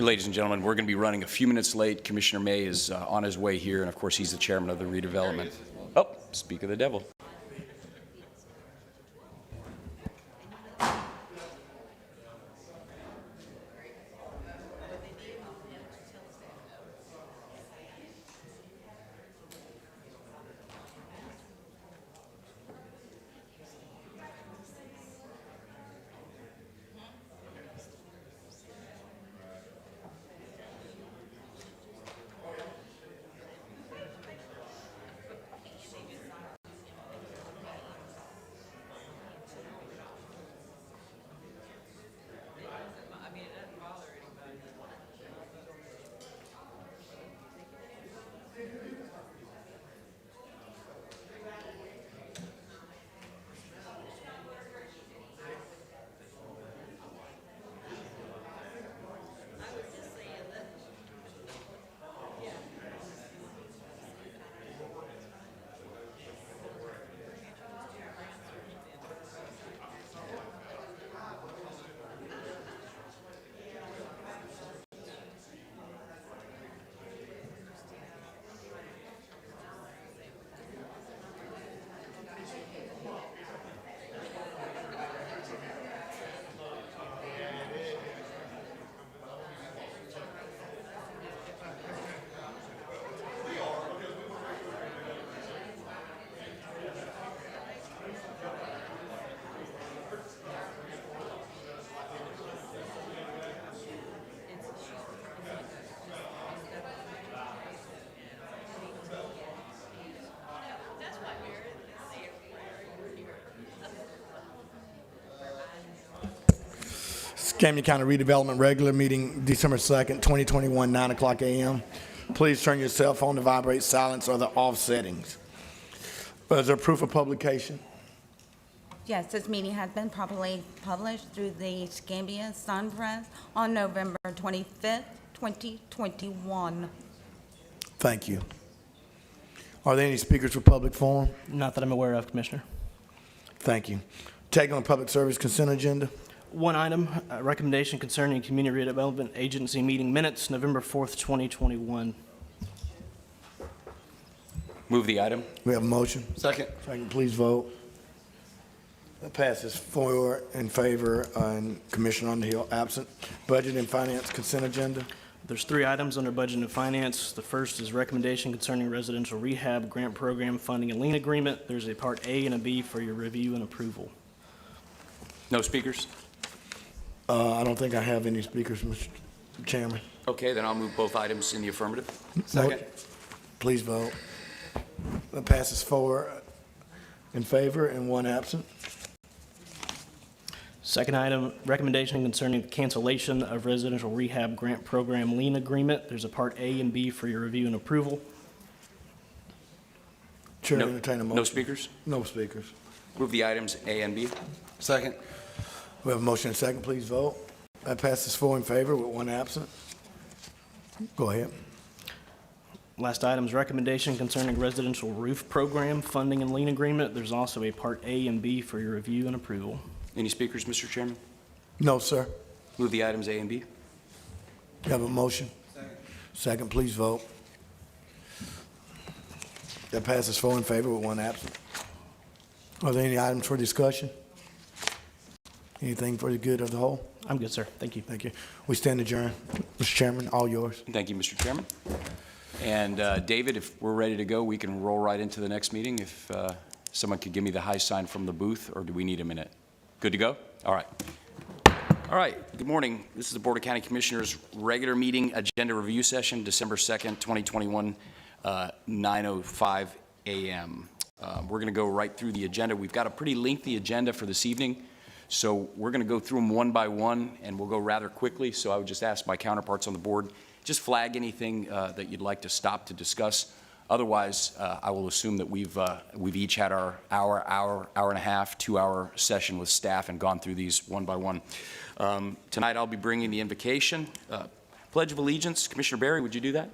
Ladies and gentlemen, we're going to be running a few minutes late. Commissioner May is on his way here, and of course, he's the chairman of the redevelopment. Oh, speak of the devil. Camden County Redevelopment Regular Meeting, December 2nd, 2021, 9 o'clock a.m. Please turn your cell phone to vibrate, silence, or the off settings. Is there proof of publication? Yes, this meeting has been properly published through the Escambia Sun Press on November 25th, 2021. Thank you. Are there any speakers for public forum? Not that I'm aware of, Commissioner. Thank you. Taking on public service consent agenda. One item, a recommendation concerning Community Redevelopment Agency meeting minutes, November 4th, 2021. Move the item. We have a motion. Second. Second, please vote. That passes 4 in favor and Commissioner Underhill absent. Budget and Finance consent agenda. There's 3 items under Budget and Finance. The first is recommendation concerning residential rehab grant program funding and lien agreement. There's a Part A and a B for your review and approval. No speakers? I don't think I have any speakers, Mr. Chairman. Okay, then I'll move both items in the affirmative. Second. Please vote. That passes 4 in favor and 1 absent. Second item, recommendation concerning the cancellation of residential rehab grant program lien agreement. There's a Part A and B for your review and approval. Chair, No- entertain a motion. No speakers? No speakers. Move the items A and B. Second. We have a motion and a second. Please vote. That passes 4 in favor with 1 absent. Go ahead. Last item is recommendation concerning residential roof program funding and lien agreement. There's also a Part A and B for your review and approval. Any speakers, Mr. Chairman? No, sir. Move the items A and B. You have a motion? Second, please vote. That passes 4 in favor with 1 absent. Are there any items for discussion? Anything for the good of the whole? I'm good, sir. Thank you. Thank you. We stand adjourned. Mr. Chairman, all yours. Thank you, Mr. Chairman. And David, if we're ready to go, we can roll right into the next meeting. If someone could give me the high sign from the booth, or do we need a minute? Good to go? All right. All right. Good morning. This is the Board of County Commissioners' regular meeting agenda review session, December 2nd, 2021, 9:05 a.m. We're going to go right through the agenda. We've got a pretty lengthy agenda for this evening, so we're going to go through them one by one, and we'll go rather quickly. So I would just ask my counterparts on the board, just flag anything that you'd like to stop to discuss. Otherwise, I will assume that we've each had our hour and a half, 2-hour session with staff and gone through these one by one. Tonight, I'll be bringing the invocation. Pledge of Allegiance. Commissioner Barry, would you do that?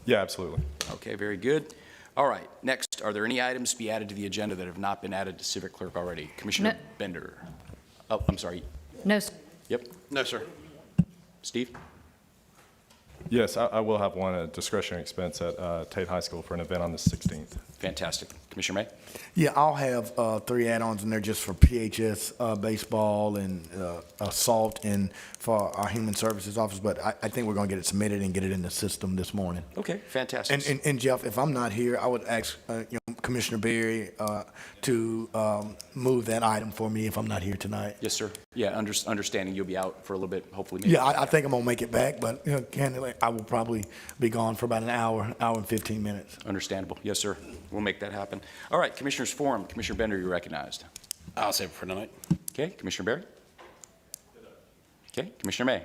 Yeah, absolutely. Okay, very good. All right, next, are there any items to be added to the agenda that have not been added to Civic Clerk already? Commissioner Bender. Oh, I'm sorry. No, Yep. No, sir. Steve? Yes, I will have one, a discretionary expense at Tate High School for an event on the 16th. Fantastic. Commissioner May? Yeah, I'll have 3 add-ons in there just for PHS baseball and assault and for our human services office, but I think we're going to get it submitted and get it in the system this morning. Okay, fantastic. And Jeff, if I'm not here, I would ask Commissioner Berry to move that item for me if I'm not here tonight. Yes, sir. Yeah, understanding you'll be out for a little bit, hopefully. Maybe. Yeah, I think I'm going to make it back, but candidly, I will probably be gone for about an hour and 15 minutes. Understandable. Yes, sir. We'll make that happen. All right, Commissioners Forum. Commissioner Bender, you're recognized. I'll save it for tonight. Okay, Commissioner Berry? Okay, Commissioner May?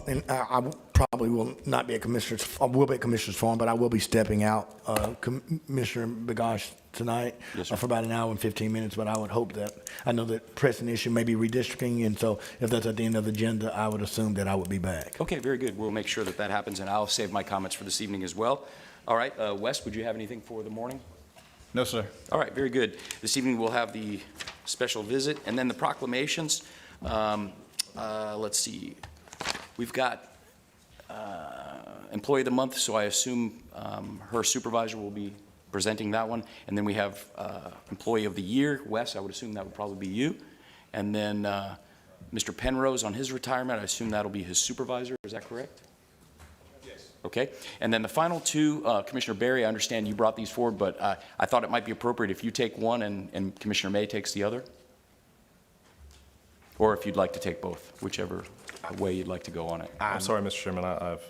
And I probably will not be at Commissioners, I will be at Commissioners Forum, but I will be stepping out, Commissioner Begosh tonight Yes, sir. for about an hour and 15 minutes, but I would hope that, I know that pressing issue may be redistricting, and so if that's at the end of the agenda, I would assume that I would be back. Okay, very good. We'll make sure that that happens, and I'll save my comments for this evening as well. All right, Wes, would you have anything for the morning? No, sir. All right, very good. This evening, we'll have the special visit, and then the proclamations. Let's see. We've got Employee of the Month, so I assume her supervisor will be presenting that one. And then we have Employee of the Year. Wes, I would assume that would probably be you. And then Mr. Penrose on his retirement, I assume that'll be his supervisor. Is that correct? Yes. Okay. And then the final two, Commissioner Berry, I understand you brought these forward, but I thought it might be appropriate if you take one and Commissioner May takes the other. Or if you'd like to take both, whichever way you'd like to go on it. I'm sorry, Mr. Chairman, I've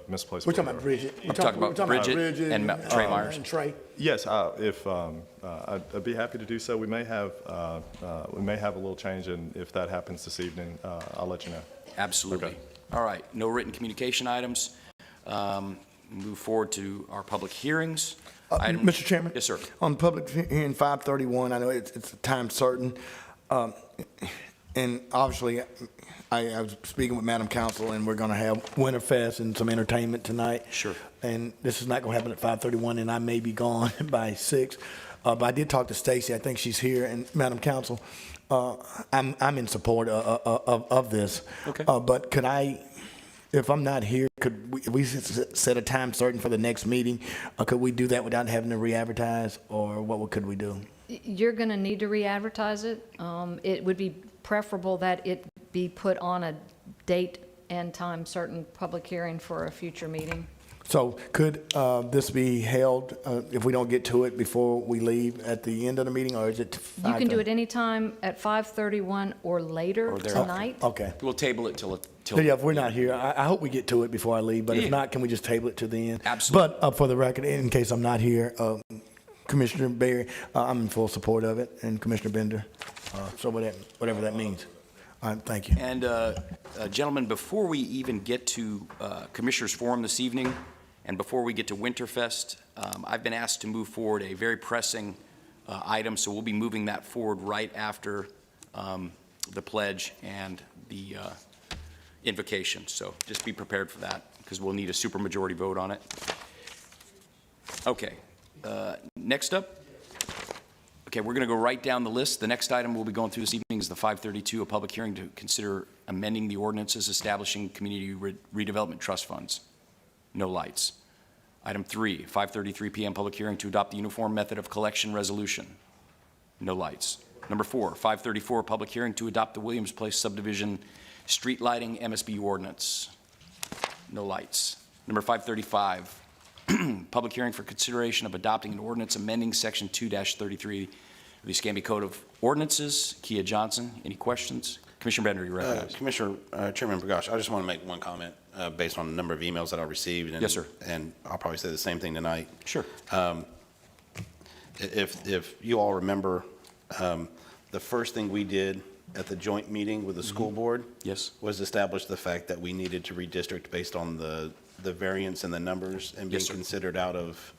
misplaced. We're talking order. about Bridget. I'm talking about Bridget and Trey Myers. And Trey. Yes, if I'd be happy to do so. We may have a little change, and if that happens this evening, I'll let you know. Absolutely. Okay. All right, no written communication items. Move forward to our public hearings. Item- Mr. Chairman? Yes, sir. On public hearing 531, I know it's a time certain, and obviously, I was speaking with Madam Council, and we're going to have Winterfest and some entertainment tonight. Sure. And this is not going to happen at 5:31, and I may be gone by 6. But I did talk to Stacy. I think she's here. And Madam Council, I'm in support of this. Okay. But could I, if I'm not here, could we set a time certain for the next meeting? Could we do that without having to re-advertise, or what could we do? You're going to need to re-advertise it. It would be preferable that it be put on a date and time certain public hearing for a future meeting. So could this be held, if we don't get to it before we leave, at the end of the meeting, or is it? You can do it anytime at 5:31 or later Or there. tonight. Okay. We'll table it till. So yeah, if we're not here, I hope we get to it before I leave, but Yeah. if not, can we just table it to the end? Absolutely. But for the record, in case I'm not here, Commissioner Berry, I'm in full support of it, and Commissioner Bender, so whatever that means. All right, thank you. And gentlemen, before we even get to Commissioners Forum this evening, and before we get to Winterfest, I've been asked to move forward a very pressing item, so we'll be moving that forward right after the pledge and the invocation. So just be prepared for that, because we'll need a supermajority vote on it. Okay. Next up. Okay, we're going to go right down the list. The next item we'll be going through this evening is the 532, a public hearing to consider amending the ordinances establishing community redevelopment trust funds. No lights. Item 3, 5:33 p.m. public hearing to adopt the uniform method of collection resolution. No lights. Number 4, 5:34 public hearing to adopt the Williams Place subdivision street lighting MSB ordinance. No lights. Number 5:35, public hearing for consideration of adopting an ordinance amending Section 2-33 of the Escambia Code of Ordinances. Kia Johnson, any questions? Commissioner Bender, you're recognized. Chairman Bergosh, I just want to make one comment based on the number of emails that I received. And, Yes, sir. And I'll probably say the same thing tonight. Sure. If you all remember, the first thing we did at the joint meeting with the school board Yes. was establish the fact that we needed to redistrict based on the variance in the numbers and being Yes, sir. considered out of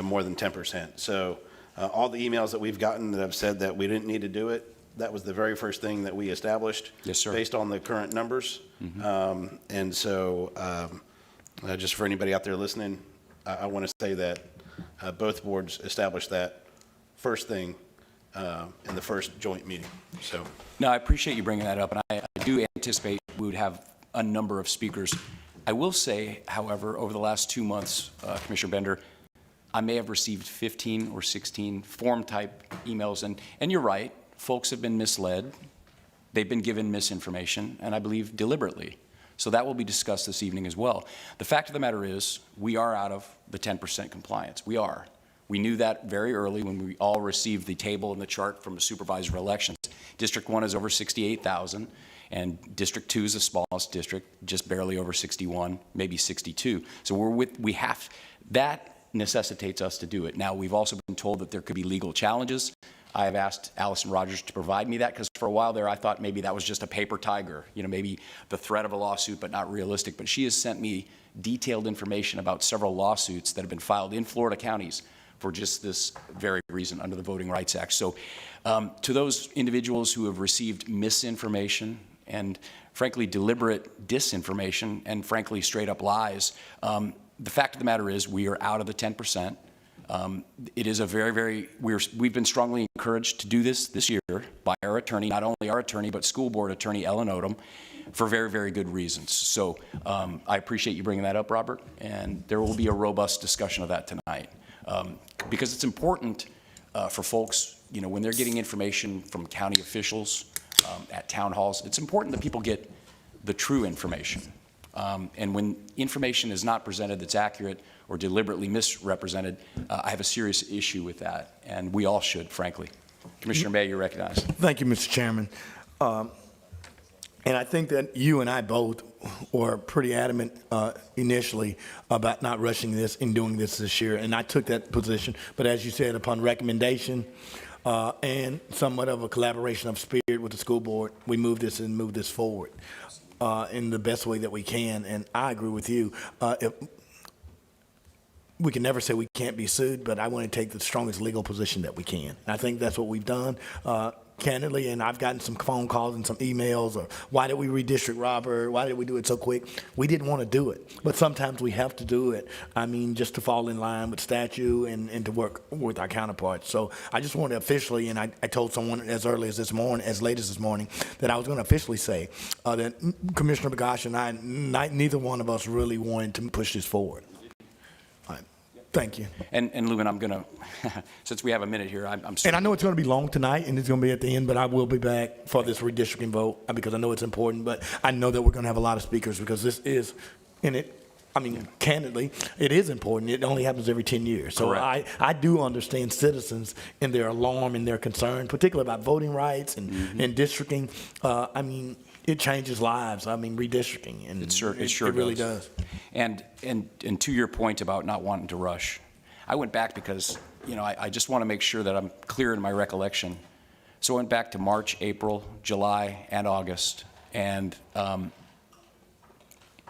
more than 10%. So all the emails that we've gotten that have said that we didn't need to do it, that was the very first thing that we established. Yes, sir. Based on the current numbers. And so just for anybody out there listening, I want to say that both boards established that first thing in the first joint meeting. So No, I appreciate you bringing that up, and I do anticipate we would have a number of speakers. I will say, however, over the last 2 months, Commissioner Bender, I may have received 15 or 16 form-type emails, and you're right, folks have been misled. They've been given misinformation, and I believe deliberately. So that will be discussed this evening as well. The fact of the matter is, we are out of the 10% compliance. We are. We knew that very early when we all received the table and the chart from the supervisor elections. District 1 is over 68,000, and District 2 is the smallest district, just barely over 61, maybe 62. So that necessitates us to do it. Now, we've also been told that there could be legal challenges. I have asked Allison Rogers to provide me that, because for a while there I thought maybe that was just a paper tiger, maybe the threat of a lawsuit but not realistic. But she has sent me detailed information about several lawsuits that have been filed in Florida counties for just this very reason under the Voting Rights Act. So to those individuals who have received misinformation and frankly deliberate disinformation and frankly straight up lies, the fact of the matter is we are out of the 10%. It is a we've been strongly encouraged to do this year by our attorney, not only our attorney, but school board attorney Ellen Odom, for very, very good reasons. So I appreciate you bringing that up, Robert, and there will be a robust discussion of that tonight. Because it's important for folks, when they're getting information from county officials at town halls, it's important that people get the true information. And when information is not presented that's accurate or deliberately misrepresented, I have a serious issue with that, and we all should, frankly. Commissioner May, you're recognized. Thank you, Mr. Chairman. And I think that you and I both were pretty adamant initially about not rushing this and doing this year, and I took that position. But as you said, upon recommendation and somewhat of a collaboration of spirit with the school board, we moved this forward in the best way that we can. And I agree with you. We can never say we can't be sued, but I want to take the strongest legal position that we can. And I think that's what we've done, candidly, and I've gotten some phone calls and some emails, or why did we redistrict, Robert? Why did we do it so quick? We didn't want to do it, but sometimes we have to do it, just to fall in line with statute and to work with our counterparts. So I just want to officially, and I told someone as late as this morning, that I was going to officially say that Commissioner Bagash and I, neither one of us really wanted to push this forward. Thank you. And Lubin, I'm going to, since we have a minute here, I'm And I know it's going to be long tonight, and it's going to be at the end, but I will be back for this redistricting vote because I know it's important, but I know that we're going to have a lot of speakers because this is, candidly, it is important. It only happens every 10 years. So Correct. I do understand citizens and their alarm and their concern, particularly about voting rights and districting. It changes lives. Redistricting, and It sure it really does. And to your point about not wanting to rush, I went back because, I just want to make sure that I'm clear in my recollection. So I went back to March, April, July, and August, and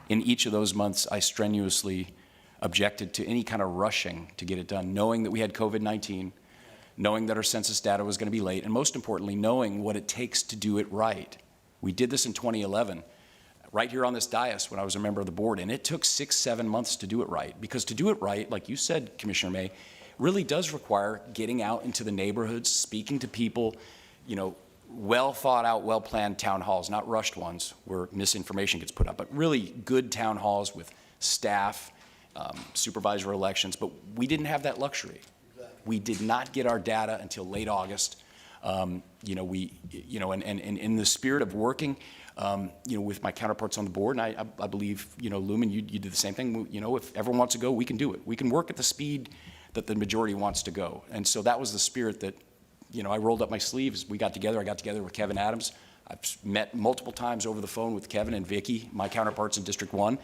in each of those months, I strenuously objected to any kind of rushing to get it done, knowing that we had COVID-19, knowing that our census data was going to be late, and most importantly, knowing what it takes to do it right. We did this in 2011, right here on this dais when I was a member of the board, and it took 6-7 months to do it right. Because to do it right, like you said, Commissioner May, really does require getting out into the neighborhoods, speaking to people, well thought out, well planned town halls, not rushed ones where misinformation gets put up, but really good town halls with staff, supervisor elections. But we didn't have that luxury. We did not get our data until late August. And in the spirit of working, with my counterparts on the board, and I believe, Lumen, you did the same thing. If everyone wants to go, we can do it. We can work at the speed that the majority wants to go. And so that was the spirit that, I rolled up my sleeves. We got together. I got together with Kevin Adams. I've met multiple times over the phone with Kevin and Vicky, my counterparts in District 1.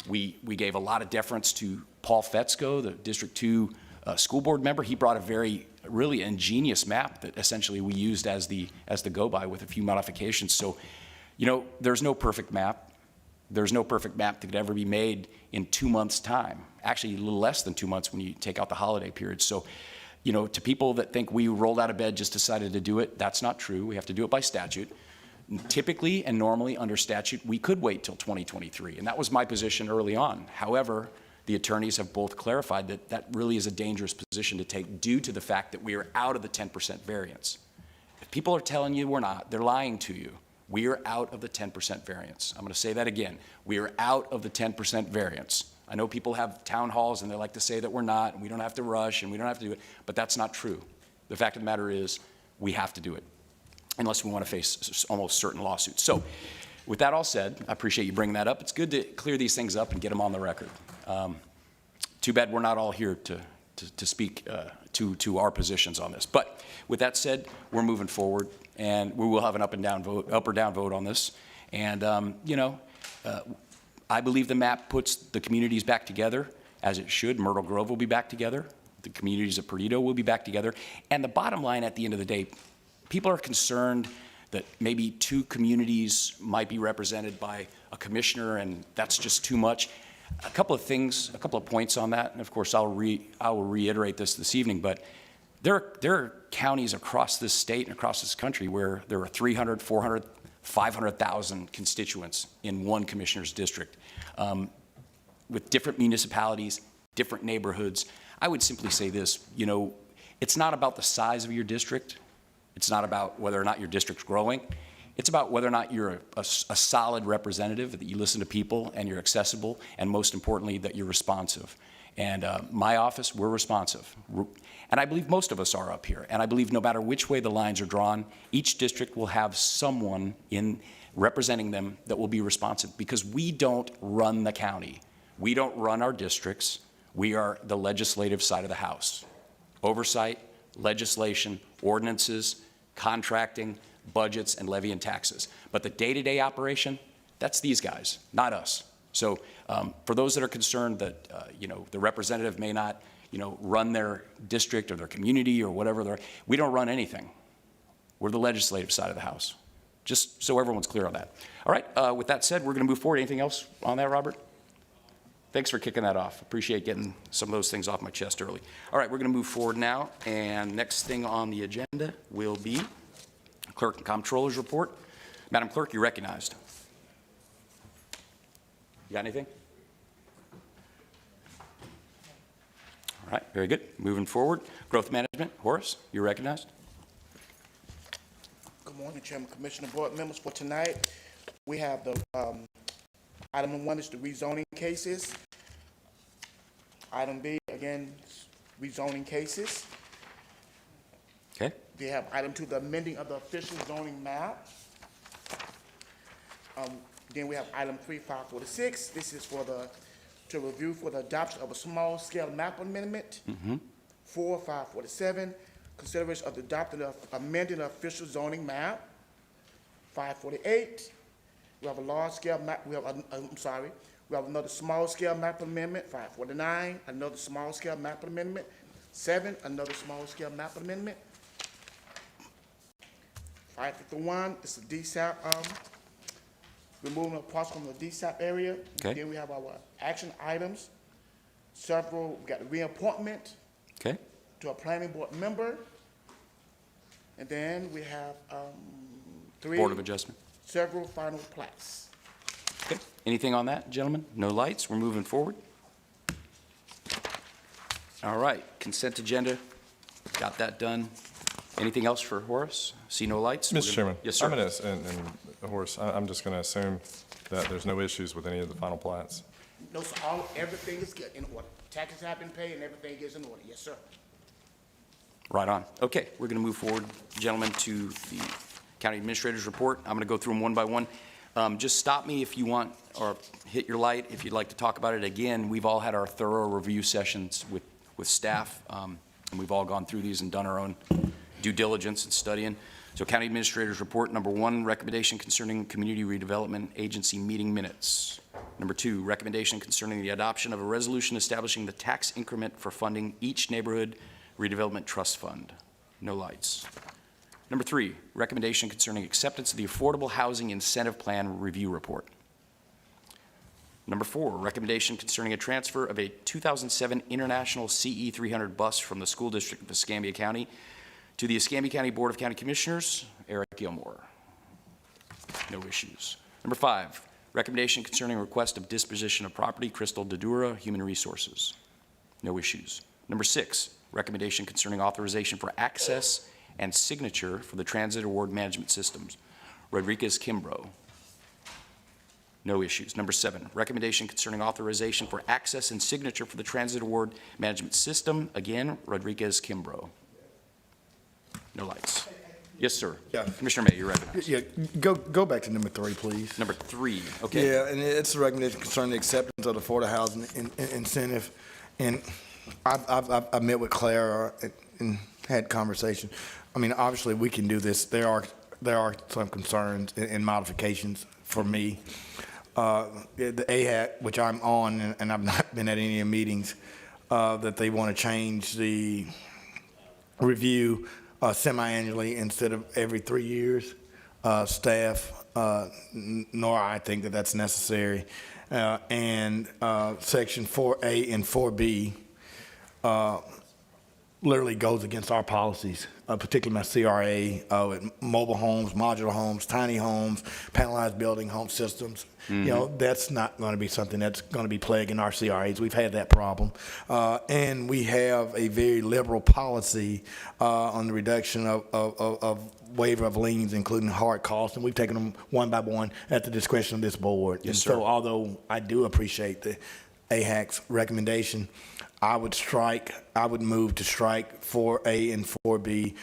We gave a lot of deference to Paul Fetzko, the District 2 school board member. He brought a really ingenious map that essentially we used as the go-by with a few modifications. So, there's no perfect map. There's no perfect map that could ever be made in 2 months' time. Actually, a little less than 2 months when you take out the holiday period. So, to people that think we rolled out of bed, just decided to do it, that's not true. We have to do it by statute. Typically and normally under statute, we could wait till 2023, and that was my position early on. However, the attorneys have both clarified that that really is a dangerous position to take due to the fact that we are out of the 10% variance. If people are telling you we're not, they're lying to you. We are out of the 10% variance. I'm going to say that again. We are out of the 10% variance. I know people have town halls and they like to say that we're not, and we don't have to rush, and we don't have to do it, but that's not true. The fact of the matter is, we have to do it, unless we want to face almost certain lawsuits. So, with that all said, I appreciate you bringing that up. It's good to clear these things up and get them on the record. Too bad we're not all here to speak to our positions on this. But with that said, we're moving forward, and we will have an up or down vote on this. And I believe the map puts the communities back together as it should. Myrtle Grove will be back together. The communities of Perdido will be back together. And the bottom line at the end of the day, people are concerned that maybe 2 communities might be represented by a commissioner, and that's just too much. A couple of things, a couple of points on that, and of course I will reiterate this evening, but there are counties across this state and across this country where there are 300, 400, 500,000 constituents in one commissioner's district, with different municipalities, different neighborhoods. I would simply say this, it's not about the size of your district. It's not about whether or not your district's growing. It's about whether or not you're a solid representative, that you listen to people and you're accessible, and most importantly, that you're responsive. And my office, we're responsive. And I believe most of us are up here. And I believe no matter which way the lines are drawn, each district will have someone in representing them that will be responsive, because we don't run the county. We don't run our districts. We are the legislative side of the house. Oversight, legislation, ordinances, contracting, budgets, and levying taxes. But the day-to-day operation, that's these guys, not us. So for those that are concerned that, the representative may not, run their district or their community or whatever, we don't run anything. We're the legislative side of the house. Just so everyone's clear on that. All right, with that said, we're going to move forward. Anything else on that, Robert? Thanks for kicking that off. Appreciate getting some of those things off my chest early. All right, we're going to move forward now, and next thing on the agenda will be Clerk and Comptroller's report. Madam Clerk, you're recognized. You got anything? All right, very good. Moving forward, Growth Management. Horace, you're recognized. Good morning, Chairman, Commissioner, board members. For tonight, we have the item number 1 is the rezoning cases. Item B, again, rezoning cases. Okay. We have item 2, the amending of the official zoning map. Then we have item 3, 5, 4 to 6. This is to review for the adoption of a small-scale map amendment. 4, 5, 4 to 7, consideration of the adopting of amending the official zoning map. 548, we have a large-scale map, we have another small-scale map amendment. 549, another small-scale map amendment. 7, another small-scale map amendment. 551, it's a DSAP, removing of parts from the DSAP area. Okay. Then we have our action items. Several, we got the reappointment Okay. to a planning board member. And then we have 3. Board of Adjustment. Several final plats. Okay. Anything on that, gentlemen? No lights. We're moving forward. All right. Consent agenda. Got that done. Anything else for Horace? See no lights? Mr. Chairman. Yes, sir. I'm going to, and Horace, I'm just going to assume that there's no issues with any of the final plats. No, sir, everything is good in order. Taxes have been paid and everything is in order. Yes, sir. Right on. Okay, we're going to move forward, gentlemen, to the county administrator's report. I'm going to go through them one by one. Just stop me if you want, or hit your light if you'd like to talk about it again. We've all had our thorough review sessions with staff, and we've all gone through these and done our own due diligence and studying. So county administrator's report, number 1, recommendation concerning community redevelopment agency meeting minutes. Number 2, recommendation concerning the adoption of a resolution establishing the tax increment for funding each neighborhood redevelopment trust fund. No lights. Number 3, recommendation concerning acceptance of the Affordable Housing Incentive Plan Review Report. Number 4, recommendation concerning a transfer of a 2007 International CE 300 bus from the School District of Escambia County to the Escambia County Board of County Commissioners, Eric Gilmore. No issues. Number 5, recommendation concerning request of disposition of property, Crystal Dedura, Human Resources. No issues. Number 6, recommendation concerning authorization for access and signature for the Transit Award Management Systems. Rodriguez Kimbrough. No issues. Number 7, recommendation concerning authorization for access and signature for the Transit Award Management System. Again, Rodriguez Kimbrough. No lights. Yes, sir. Yeah. Commissioner May, you're recognized. Yeah, go back to number 3, please. Number 3, okay. Yeah, and it's a recommendation concerning the acceptance of the affordable housing incentive. And I've met with Claire and had conversation. I mean, obviously, we can do this. There are some concerns and modifications for me. The AHAC, which I'm on, and I've not been at any of the meetings, that they want to change the review semi-annually instead of every 3 years. Staff, nor I think that that's necessary. And Section 4A and 4B literally goes against our policies, particularly my CRA, with mobile homes, modular homes, tiny homes, panelized building home systems. You know, that's not going to be something that's going to be plaguing our CRAs. We've had that problem. And we have a very liberal policy on the reduction of waiver of liens, including hard costs, and we've taken them one by one at the discretion of this board. Yes, And sir. so although I do appreciate the AHAC's recommendation, I would move to strike 4A and 4B,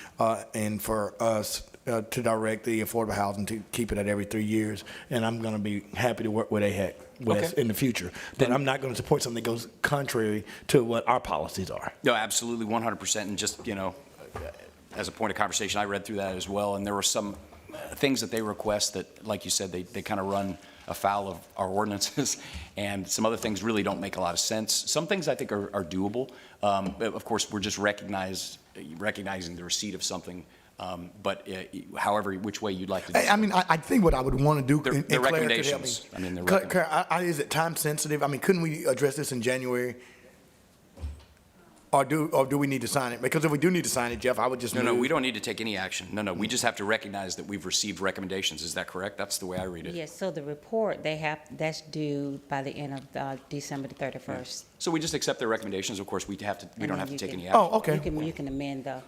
and for us to direct the affordable housing to keep it at every 3 years. And I'm going to be happy to work with AHAC with us Okay. in the future. But I'm not going to support something that goes contrary to what our policies are. No, absolutely, 100%. And just, as a point of conversation, I read through that as well, and there were some things that they request that, like you said, they kind of run afoul of our ordinances, and some other things really don't make a lot of sense. Some things I think are doable, but of course, we're just recognizing the receipt of something. But however, which way you'd like to do it. I mean, I think what I would want to do, They're- and they're Claire could help me. recommendations. I mean, they're Claire, is it time sensitive? I mean, couldn't we address this in January? Or do we need to sign it? Because if we do need to sign it, Jeff, I would just No, move. we don't need to take any action. No, we just have to recognize that we've received recommendations. Is that correct? That's the way I read it. Yes, so the report, that's due by the end of December the 31st. So we just accept their recommendations. Of course, we don't And then have to you take can- any action. Oh, okay. You can amend the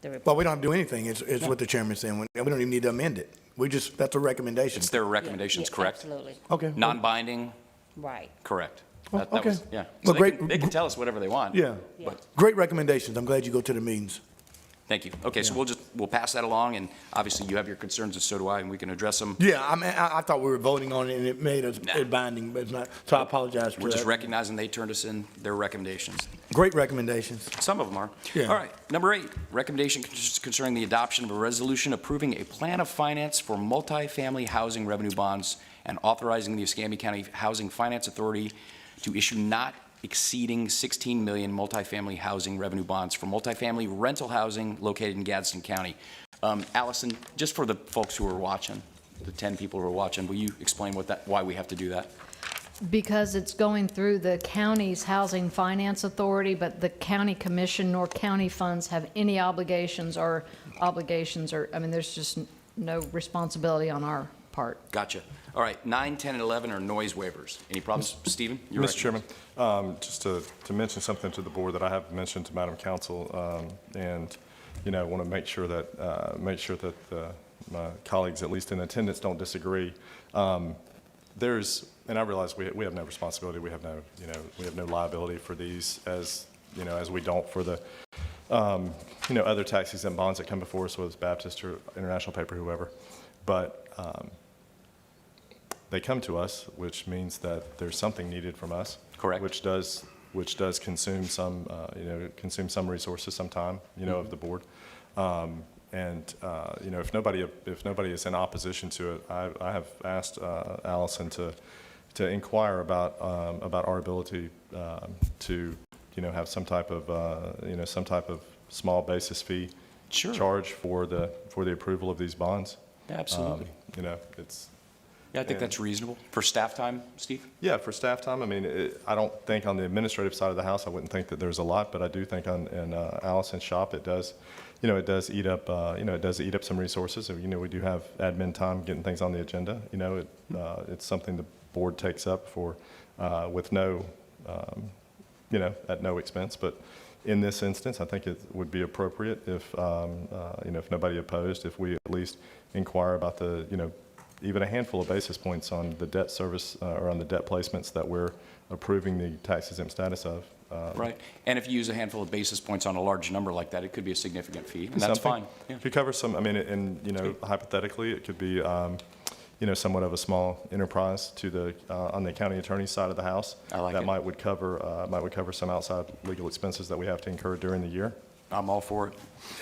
report. Well, we don't have to do anything. It's what the chairman's saying. We don't even need to amend it. that's a recommendation. It's their recommendations, Yeah, correct? Absolutely, Okay. Non-binding, right. correct. Oh, That okay. was, yeah. Well, So great. they can tell us whatever they want. Yeah. Yeah. Great recommendations. I'm glad you go to the meetings. Thank you. Okay, so we'll pass that along, and obviously you have your concerns, and so do I, and we can address them. Yeah, I mean, I thought we were voting on it and it made us Nah. binding, but it's not. So I apologize for We're just that. recognizing they turned us in their recommendations. Great recommendations. Some of them are. Yeah. All right, number 8, recommendation concerning the adoption of a resolution approving a plan of finance for multifamily housing revenue bonds and authorizing the Escambia County Housing Finance Authority to issue not exceeding 16 million multifamily housing revenue bonds for multifamily rental housing located in Gadsden County. Allison, just for the folks who are watching, the 10 people who are watching, will you explain why we have to do that? Because it's going through the county's Housing Finance Authority, but the county commission nor county funds have any obligations, or, I mean, there's just no responsibility on our part. Gotcha. All right, 9, 10, and 11 are noise waivers. Any problems, Stephen? You're Mr. recognized. Chairman, just to mention something to the board that I have mentioned to Madam Council, and, want to make sure that, my colleagues, at least in attendance, don't disagree. And I realize we have no responsibility, we have no liability for these as we don't for the, other tax-exempt bonds that come before us, whether it's Baptist or International Paper, whoever. But, they come to us, which means that there's something needed from us. Correct. Which does consume some, consume some resources, some time, of the board. If nobody is in opposition to it, I have asked Allison to inquire about our ability to, have some type of small basis fee Sure. charge for the approval of these bonds. Absolutely. It's. Yeah, I think that's reasonable. For staff time, Steve? Yeah, for staff time, I mean, I don't think on the administrative side of the house, I wouldn't think that there's a lot, but I do think in Allison's shop, it does eat up some resources. We do have admin time getting things on the agenda. It's something the board takes up for, with no, at no expense. But in this instance, I think it would be appropriate if nobody opposed, if we at least inquire about the, even a handful of basis points on the debt service or on the debt placements that we're approving the tax exempt status of. Right. And if you use a handful of basis points on a large number like that, it could be a significant fee, and that's fine. Something Yeah. could cover some, I mean, and, you know, hypothetically, it could be, you know, somewhat of a small enterprise to the, on the county attorney's side of the house. I like it. That might would cover some outside legal expenses that we have to incur during the year. I'm all for it.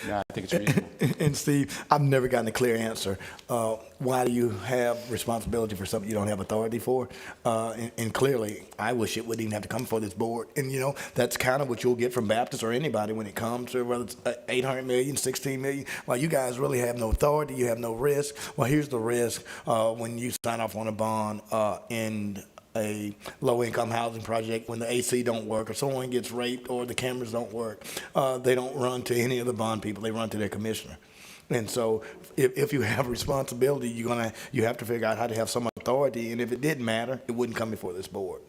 Yeah, I think it's reasonable. And Steve, I've never gotten a clear answer. Why do you have responsibility for something you don't have authority for? And clearly, I wish it wouldn't even have to come before this board. And, you know, that's kind of what you'll get from Baptist or anybody when it comes to whether it's 800 million, 16 million. Well, you guys really have no authority, you have no risk. Well, here's the risk when you sign off on a bond in a low-income housing project, when the AC don't work or someone gets raped or the cameras don't work, they don't run to any of the bond people, they run to their commissioner. And so if you have responsibility, you have to figure out how to have some authority, and if it didn't matter, it wouldn't come before this board.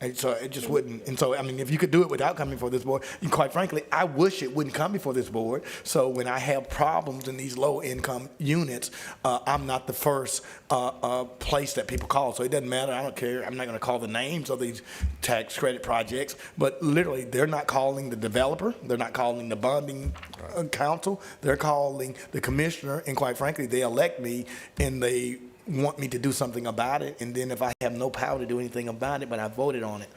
And so it just wouldn't. And so, I mean, if you could do it without coming before this board, and quite frankly, I wish it wouldn't come before this board. So when I have problems in these low-income units, I'm not the first place that people call. So it doesn't matter. I don't care. I'm not going to call the names of these tax credit projects. But literally, they're not calling the developer. They're not calling the bonding council. They're calling the commissioner. And quite frankly, they elect me, and they want me to do something about it, and then if I have no power to do anything about it, but I voted on it,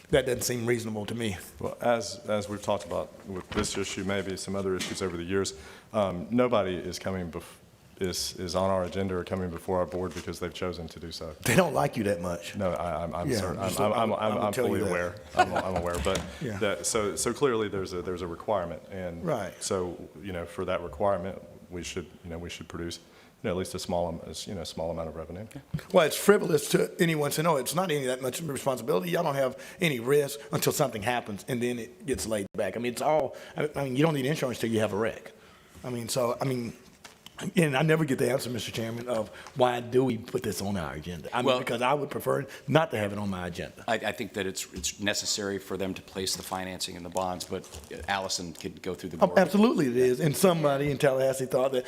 that doesn't seem reasonable to me. Well, as we've talked about with this issue, maybe some other issues over the years, nobody is coming is on our agenda or coming before our board because they've chosen to do so. They don't like you that much. No, I'm Yeah, certain. so I would I'm tell you fully that. aware. I'm aware, but Yeah. so clearly there's a requirement, and Right. so, you know, for that requirement, we should produce, you know, at least a small amount of revenue. Well, it's frivolous to anyone to know it's not any that much responsibility. Y'all don't have any risk until something happens, and then it gets laid back. I mean, it's all, I mean, you don't need insurance till you have a wreck. And I never get the answer, Mr. Chairman, of why do we put this on our agenda? I mean, Well- because I would prefer not to have it on my agenda. I think that it's necessary for them to place the financing in the bonds, but Allison could go through the Oh, board. absolutely it is. And somebody in Tallahassee thought that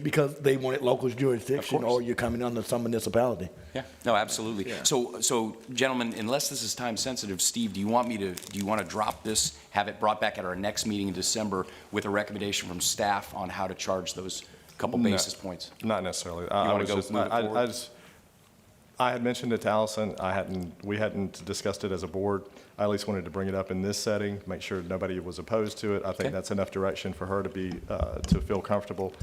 because they wanted local jurisdiction, Of course. or you're coming under some municipality. Yeah, no, absolutely. So gentlemen, unless this is time sensitive, Steve, do you want to drop this, have it brought back at our next meeting in December with a recommendation from staff on how to charge those couple No. basis points? Not necessarily. wanna go move it forward? I had mentioned it to Allison. We hadn't discussed it as a board. I at least wanted to bring it up in this setting, make sure nobody was opposed to it. I think Okay. that's enough direction for her to be, to feel comfortable,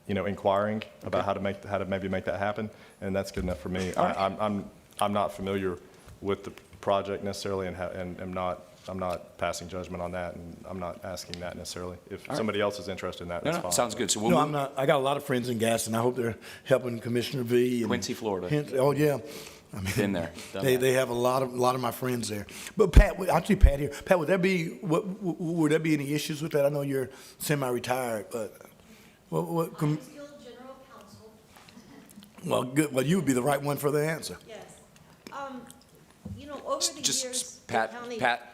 you know, inquiring about how to maybe make that happen, and that's good enough for me. I'm not familiar with the project necessarily, and I'm not passing judgment on that, and I'm not asking that necessarily. If somebody else is interested in that, No, that's no, fine. sounds good. So we'll No, move- I'm not. I got a lot of friends in Gaston. I hope they're helping Commissioner V. and Quincy, Florida. Oh, yeah. I mean, Been there, done They, that. they have a lot of my friends there. But Pat, I'll see Pat here. Pat, would there be any issues with that? I know you're semi-retired, but well, good. Well, you would be the right one for the answer. Yes. You know, over the years, Just, the Pat,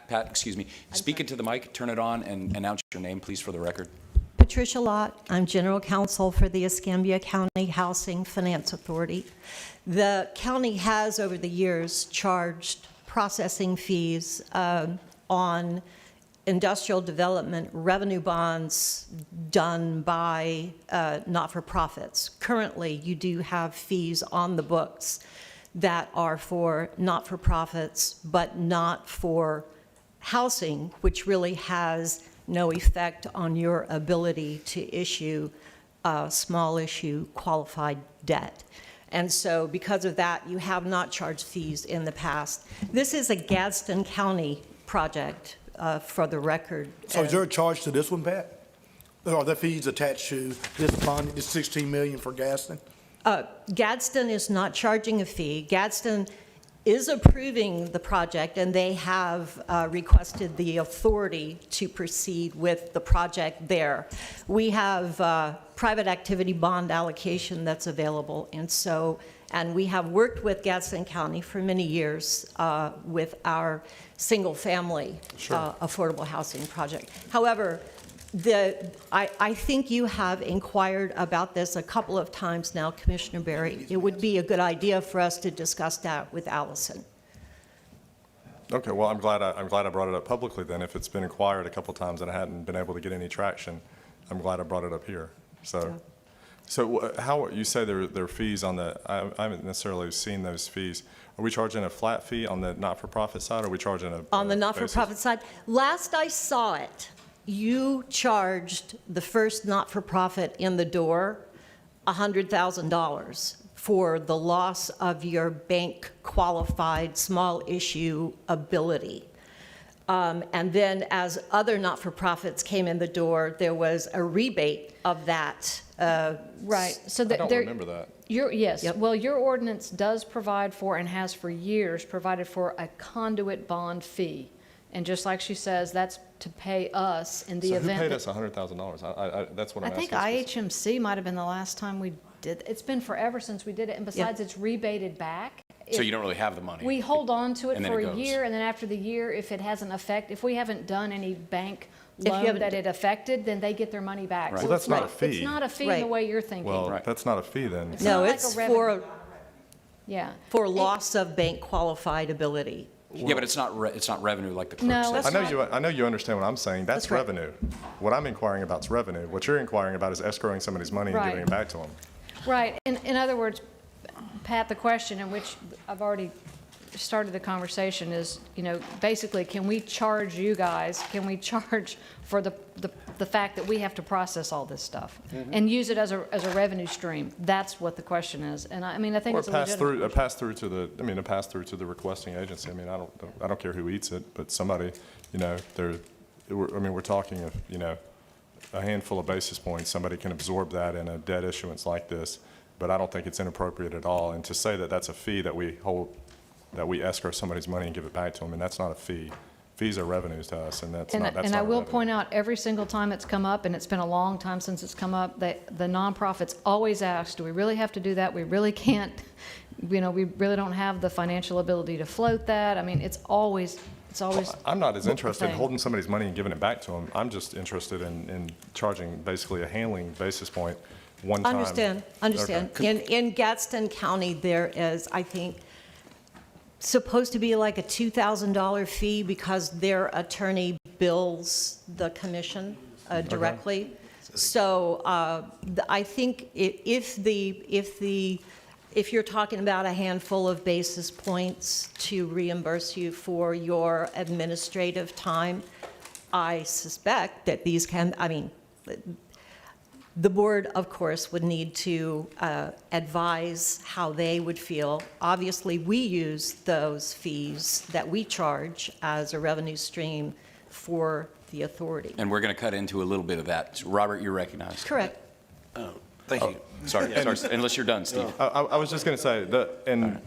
county. excuse me. Speak into the mic, turn it on, and announce your name, please, for the record. Patricia Lott, I'm General Counsel for the Escambia County Housing Finance Authority. The county has, over the years, charged processing fees on industrial development revenue bonds done by not-for-profits. Currently, you do have fees on the books that are for not-for-profits, but not for housing, which really has no effect on your ability to issue small issue qualified debt. And so because of that, you have not charged fees in the past. This is a Gadsden County project, for the record. So is there a charge to this one, Pat? Are there fees attached to this bond, this $16 million for Gaston? Gadsden is not charging a fee. Gadsden is approving the project, and they have requested the authority to proceed with the project there. We have private activity bond allocation that's available, and we have worked with Gadsden County for many years with our single-family affordable housing project. However, I think you have inquired about this a couple of times now, Commissioner Berry. It would be a good idea for us to discuss that with Allison. Okay, well, I'm glad I brought it up publicly then. If it's been inquired a couple times and I hadn't been able to get any traction, I'm glad I brought it up here. So how, you say there are fees on the, I haven't necessarily seen those fees. Are we charging a flat fee on the not-for-profit side, or are we charging a? On the a not-for-profit basis? side, last I saw it, you charged the first not-for-profit in the door $100,000 for the loss of your bank-qualified small issue ability. And then as other not-for-profits came in the door, there was a rebate of that. Right, so I that don't there. remember that. Yes, Yep. well, your ordinance does provide for, and has for years, provided for a conduit bond fee. And just like she says, that's to pay us in the So event. who paid that- us $100,000? That's what I I'm asking. think IHMC might have been the last time we did, it's been forever since we did it, and besides, it's rebated back. So If- you don't really have the money? We hold on to it And then for it a goes. year, and then after the year, if it hasn't if we haven't done any bank you loan haven't that d- it affected, then they get their money back. Right. So Well, that's it's not a fee. It's not a fee in the Right. way you're thinking. Well, Right. that's not a fee then. It's No, not like it's a revenue. Yeah. for loss of bank-qualified ability. Yeah, but it's not revenue like the clerk No, says. that's I know you understand what I'm saying. That's That's right. revenue. What I'm inquiring about is revenue. What you're inquiring about is escrowing somebody's money and giving Right. it back to them. Right. In other words, Pat, the question in which I've already started the conversation is, basically, can we charge you guys, can we charge for the fact that we have to process all this stuff and use it as a revenue stream? That's what the question is. And I think Or it's a legitimate. a pass through to the requesting agency. I don't care who eats it, but somebody, we're talking of, a handful of basis points. Somebody can absorb that in a debt issuance like this, but I don't think it's inappropriate at all. And to say that that's a fee that we hold, that we escrow somebody's money and give it back to them, and that's not a fee. Fees are revenues to us, and that's not And I will revenue. point out, every single time it's come up, and it's been a long time since it's come up, that the nonprofits always ask, do we really have to do that? We really can't, we really don't have the financial ability to float that. It's always I'm not as the interested in thing. holding somebody's money and giving it back to them. I'm just interested in charging basically a handling basis point one time. Understand. Okay. In Gadsden County, there is, I think, supposed to be like a $2,000 fee because their attorney bills the commission directly. So I think if you're talking about a handful of basis points to reimburse you for your administrative time, I suspect that these the board, of course, would need to advise how they would feel. Obviously, we use those fees that we charge as a revenue stream for the authority. And we're going to cut into a little bit of that. So, Robert, you're recognized. Correct. Thank you. Sorry, unless you're done, Steve. I was just going to say,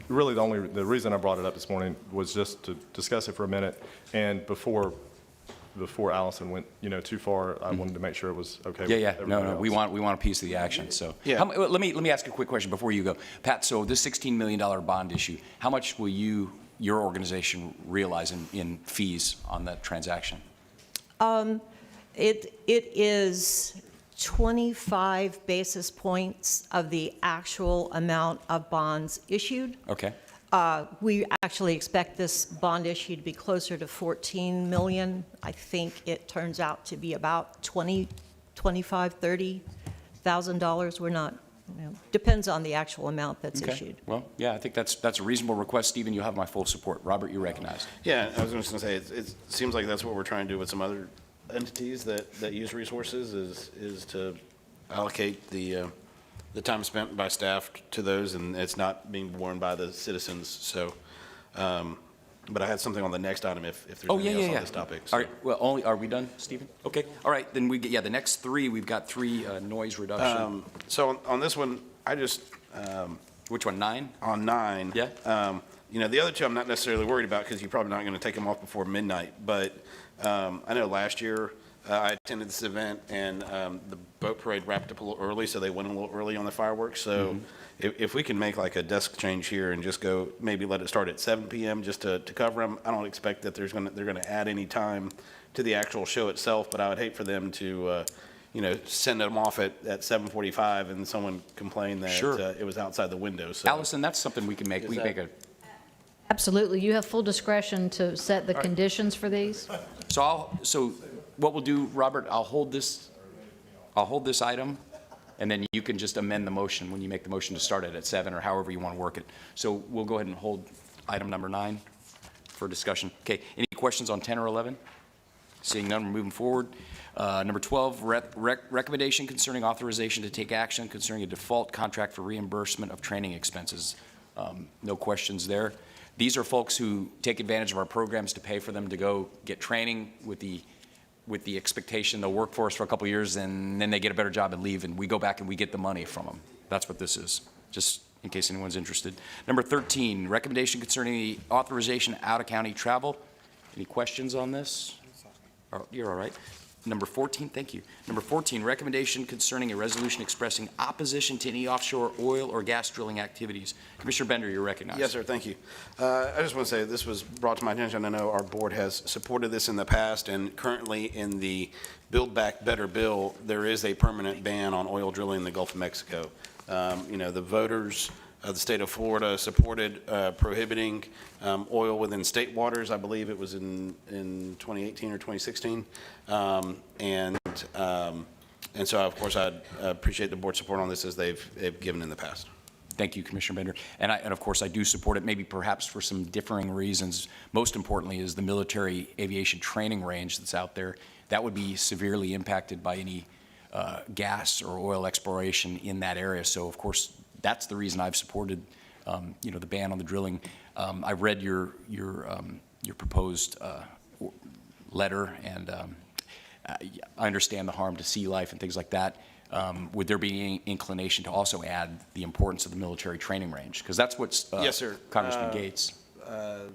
really the reason I brought it up this morning was just to discuss it for a minute, and before Allison went, too far, I wanted to make sure it was okay with Yeah, everybody no, else. we want a piece of the action, so. Yeah. Let me ask a quick question before you go. Pat, so this $16 million bond issue, how much will your organization realize in fees on that transaction? It is 25 basis points of the actual amount of bonds issued. Okay, We actually expect this bond issue to be closer to 14 million. I think it turns out to be about $30,000. We're not, depends on the actual amount that's okay. issued. Well, yeah, I think that's a reasonable request. Stephen, you have my full support. Robert, you're recognized. Yeah, I was just going to say, it seems like that's what we're trying to do with some other entities that use resources, is to allocate the time spent by staff to those, and it's not being borne by the citizens, so, but I had something on the next item if there's Oh, yeah, anything yeah, else yeah. on this topic. All right, well, are we done, Stephen? Okay, all right, then the next three, we've got three noise reduction. So on this one, I just, Which one, 9? on 9. Yeah. The other two I'm not necessarily worried about because you're probably not going to take them off before midnight. But I know last year I attended this event and the boat parade wrapped up a little early, so they went a little early on the fireworks. So if we can make like a desk change here and just go, maybe let it start at 7 p.m. just to cover them, I don't expect that they're going to add any time to the actual show itself, but I would hate for them to, send them off at 7:45 and someone complain that Sure. it was outside the window. So Allison, that's something we can make. We that- make a, Absolutely. You have full discretion to set the conditions for these. so what we'll do, Robert, I'll hold this item, and then you can just amend the motion when you make the motion to start it at 7 or however you want to work it. So we'll go ahead and hold item number 9 for discussion. Okay, any questions on 10 or 11? Seeing none, we're moving forward. Number 12, recommendation concerning authorization to take action concerning a default contract for reimbursement of training expenses. No questions there. These are folks who take advantage of our programs to pay for them to go get training with the expectation they'll work for us for a couple of years, and then they get a better job and leave, and we go back and we get the money from them. That's what this is, just in case anyone's interested. Number 13, recommendation concerning the authorization out-of-county travel. Any questions on this? Oh, you're all right. Number 14, thank you. Number 14, recommendation concerning a resolution expressing opposition to any offshore oil or gas drilling activities. Commissioner Bender, you're recognized. Yes, sir, thank you. I just want to say this was brought to my attention. I know our board has supported this in the past, and currently in the Build Back Better bill, there is a permanent ban on oil drilling in the Gulf of Mexico. The voters of the state of Florida supported prohibiting oil within state waters. I believe it was in 2018 or 2016. And so, of course, I appreciate the board's support on this as they've given in the past. Thank you, Commissioner Bender. And of course, I do support it, maybe perhaps for some differing reasons. Most importantly is the military aviation training range that's out there. That would be severely impacted by any gas or oil exploration in that area. So, of course, that's the reason I've supported, the ban on the drilling. I read your proposed letter, and I understand the harm to sea life and things like that. Would there be any inclination to also add the importance of the military training range? Because that's what's Yes, sir. Congressman Gates.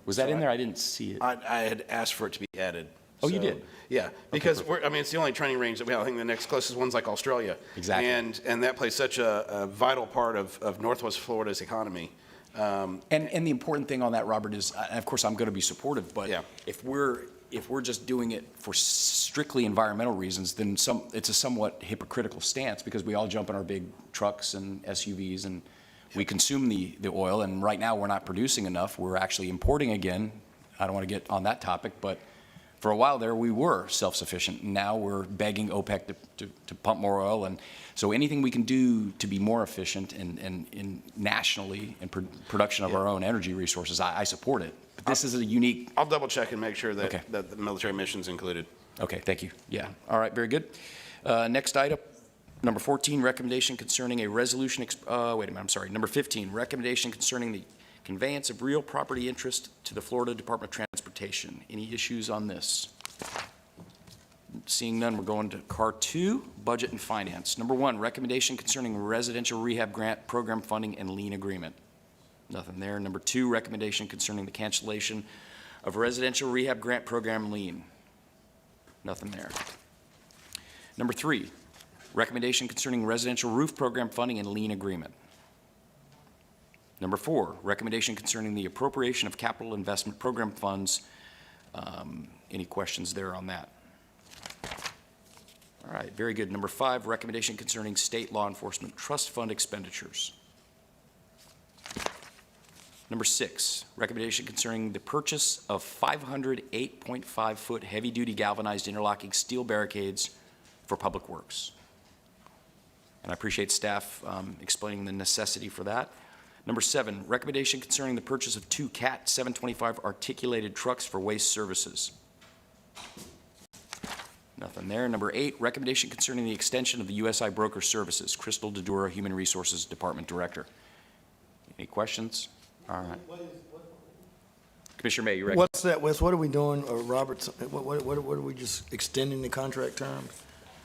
Was that in there? I didn't see it. I had asked for it to be added. Oh, you So, did? Yeah, because it's the only training range that we have. I think the next closest one's like Australia. Exactly. And that plays such a vital part of Northwest Florida's economy. And the important thing on that, Robert, is, of course, I'm going to be supportive, but Yeah. if we're just doing it for strictly environmental reasons, then it's a somewhat hypocritical stance, because we all jump in our big trucks and SUVs and we consume the oil, and right now we're not producing enough. We're actually importing again. I don't want to get on that topic, but for a while there, we were self-sufficient. Now we're begging OPEC to pump more oil. And so anything we can do to be more efficient and nationally in production of our own energy resources, I support it. But this is a unique. I'll double check and make sure that, Okay. that the military mission's included. Okay, thank you. Yeah, all right, very good. Next item, number 14, recommendation concerning a resolution, number 15, recommendation concerning the conveyance of real property interest to the Florida Department of Transportation. Any issues on this? Seeing none, we're going to CAR 2, Budget and Finance. Number 1, recommendation concerning residential rehab grant program funding and lien agreement. Nothing there. Number 2, recommendation concerning the cancellation of residential rehab grant program lien. Nothing there. Number 3, recommendation concerning residential roof program funding and lien agreement. Number 4, recommendation concerning the appropriation of capital investment program funds. Any questions there on that? All right, very good. Number 5, recommendation concerning state law enforcement trust fund expenditures. Number 6, recommendation concerning the purchase of 500 8.5-foot heavy-duty galvanized interlocking steel barricades for Public Works. And I appreciate staff explaining the necessity for that. Number 7, recommendation concerning the purchase of 2 CAT 725 articulated trucks for waste services. Nothing there. Number 8, recommendation concerning the extension of the USI Broker Services. Crystal Dedura, Human Resources Department Director. Any questions? All right. Commissioner May, you ready? What's that, Wes? What are we doing, or Robert? What are we just extending the contract terms?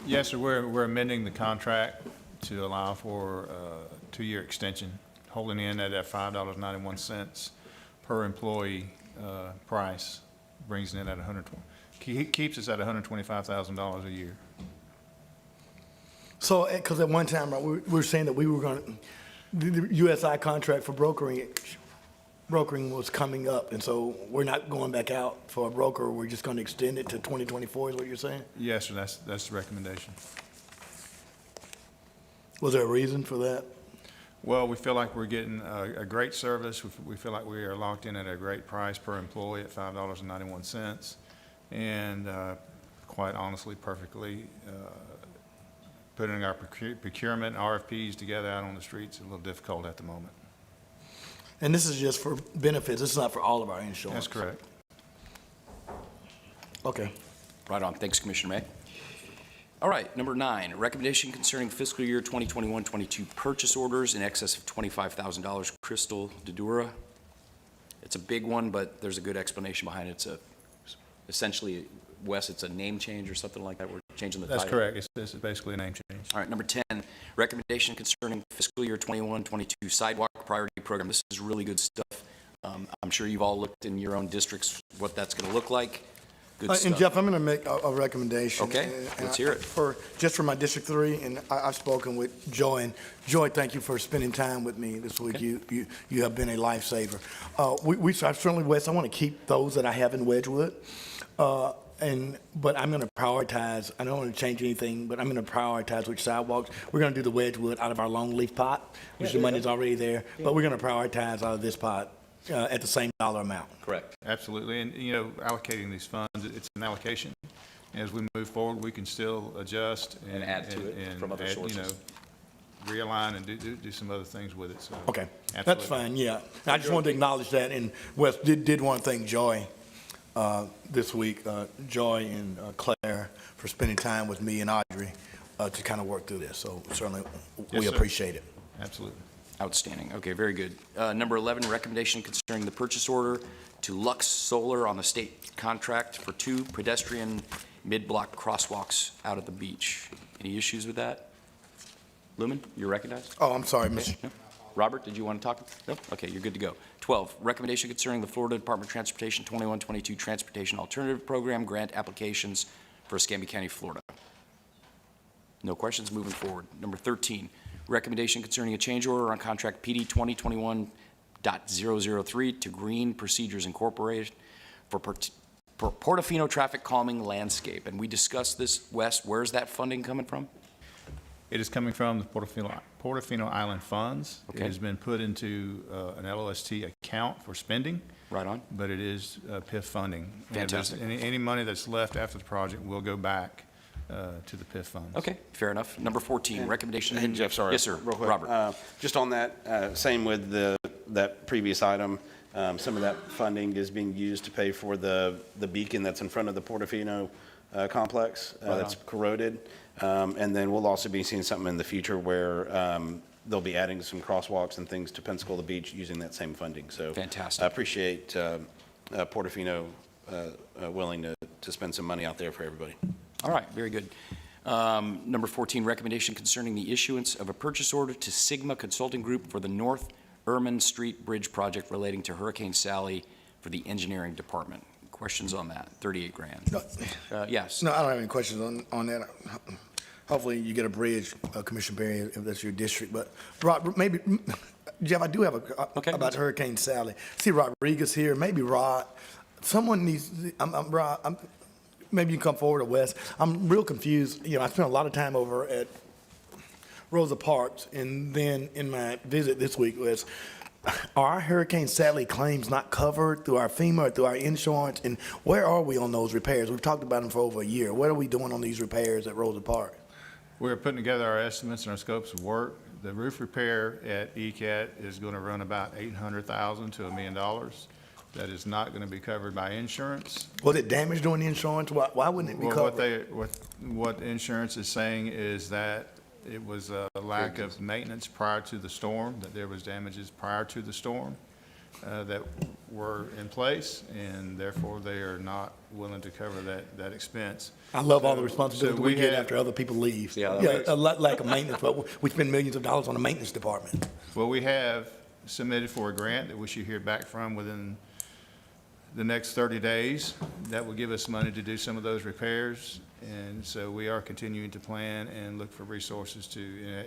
Yes, sir, we're amending the contract to allow for a 2-year extension, holding in at that $5.91 per employee price, brings it in at keeps us at $125,000 a year. So, because at one time, right, we were saying that we were going to, the USI contract for brokering, brokering was coming up, and so we're not going back out for a broker, we're just going to extend it to 2024, is what you're saying? Yes, sir, that's the recommendation. Was there a reason for that? Well, we feel like we're getting a great service. We feel like we are locked in at a great price per employee at $5.91. And quite honestly, perfectly, putting our procurement and RFPs together out on the streets is a little difficult at the moment. And this is just for benefits, this is not for all of our insurance? That's correct. Okay. Right on. Thanks, Commissioner May. All right, number 9, recommendation concerning fiscal year 2021-22 purchase orders in excess of $25,000. Crystal Dedura. It's a big one, but there's a good explanation behind it. It's essentially, Wes, it's a name change or something like that. We're changing the title. That's correct. It's basically a name change. All right, number 10, recommendation concerning fiscal year 21-22 sidewalk priority program. This is really good stuff. I'm sure you've all looked in your own districts what that's going to look like. Good And stuff. Jeff, I'm going to make a recommendation. Okay, And let's hear it. Just for my District 3, and I've spoken with Joy, and Joy, thank you for spending time with me this week. Okay. You have been a lifesaver. I certainly, Wes, I want to keep those that I have in Wedgwood, but I'm going to prioritize, I don't want to change anything, but I'm going to prioritize which sidewalks. We're going to do the Wedgwood out of our long leaf pot, which the money's already there, but we're going to prioritize out of this pot at the same dollar amount. Correct. Absolutely. And, you know, allocating these funds, it's an allocation. As we move forward, we can still adjust. And add to it and from other add, sources. You know, realign and do some other things with it, so. Okay, that's Absolutely. fine, yeah. I just wanted to acknowledge that, and Wes did want to thank Joy this week, Joy and Claire, for spending time with me and Audrey to kind of work through this, so certainly we Yes, sir. appreciate it. Absolutely. Outstanding. Okay, very good. Number 11, recommendation concerning the purchase order to Lux Solar on the state contract for 2 pedestrian mid-block crosswalks out at the beach. Any issues with that? Lumen, you're recognized? Oh, I'm sorry, Mr. No? Robert, did you want to talk? Nope. Okay, you're good to go. 12, recommendation concerning the Florida Department of Transportation 21-22 Transportation Alternative Program grant applications for Escambia County, Florida. No questions, moving forward. Number 13, recommendation concerning a change order on contract PD 2021.003 to Green Procedures Incorporated for Portofino traffic calming landscape. And we discussed this, Wes, where's that funding coming from? It is coming from the Portofino Island funds. Okay. It has been put into an LOST account for spending, Right on. but it is PIF funding. And if there's Fantastic. Any money that's left after the project will go back to the PIF funds. Okay, fair enough. Number 14, recommendation. Hey, Jeff, sorry. Yes, sir. Real quick. Robert. Just on that, same with that previous item, some of that funding is being used to pay for the beacon that's in front of the Portofino complex that's corroded. And then we'll also be seeing something in the future where they'll be adding some crosswalks and things to Pensacola Beach using that same funding. So Fantastic. I appreciate Portofino willing to spend some money out there for everybody. All right, very good. Number 14, recommendation concerning the issuance of a purchase order to Sigma Consulting Group for the North Ermine Street Bridge project relating to Hurricane Sally for the engineering department. Questions on that? 38 grand. Yes. No, I don't have any questions on that. Hopefully you get a bridge, Commissioner Berry, if that's your district, but Rod, maybe, Jeff, I do have Okay. about Hurricane Sally. See Rodriguez here, maybe Rod, someone needs, Rod, maybe you can come forward to Wes. I'm real confused. You know, I spent a lot of time over at Rosa Parks, and then in my visit this week was, are our Hurricane Sally claims not covered through our FEMA or through our insurance? And where are we on those repairs? We've talked about them for over a year. What are we doing on these repairs at Rosa Parks? We're putting together our estimates and our scopes of work. The roof repair at ECAT is going to run about $800,000 to $1 million. That is not going to be covered by insurance. Was it damaged during the insurance? Why wouldn't it be Well, covered? what insurance is saying is that it was a lack of maintenance prior to the storm, that there was damages prior to the storm that were in place, and therefore they are not willing to cover that expense. I love all the So responsibility we get have- after other people leave. Yeah, that Yeah, makes- a lot lack of maintenance, but we spend millions of dollars on the maintenance department. Well, we have submitted for a grant that we should hear back from within the next 30 days. That will give us money to do some of those repairs. And so we are continuing to plan and look for resources to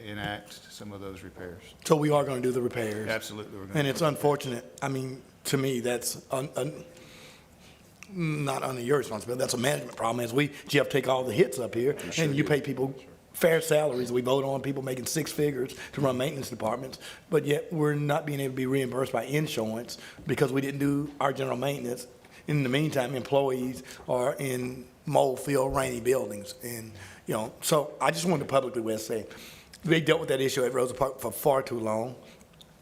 enact some of those repairs. So we are going to do the repairs. Absolutely. we're gonna And do it's it. unfortunate. I mean, to me, that's not under your responsibility. That's a management problem. As Jeff, take all the hits up here, and you pay people fair salaries. We vote on people making six figures to run maintenance departments, but yet we're not being able to be reimbursed by insurance because we didn't do our general maintenance. In the meantime, employees are in mold-filled, rainy buildings. And, so I just wanted to publicly say, they dealt with that issue at Rosa Park for far too long.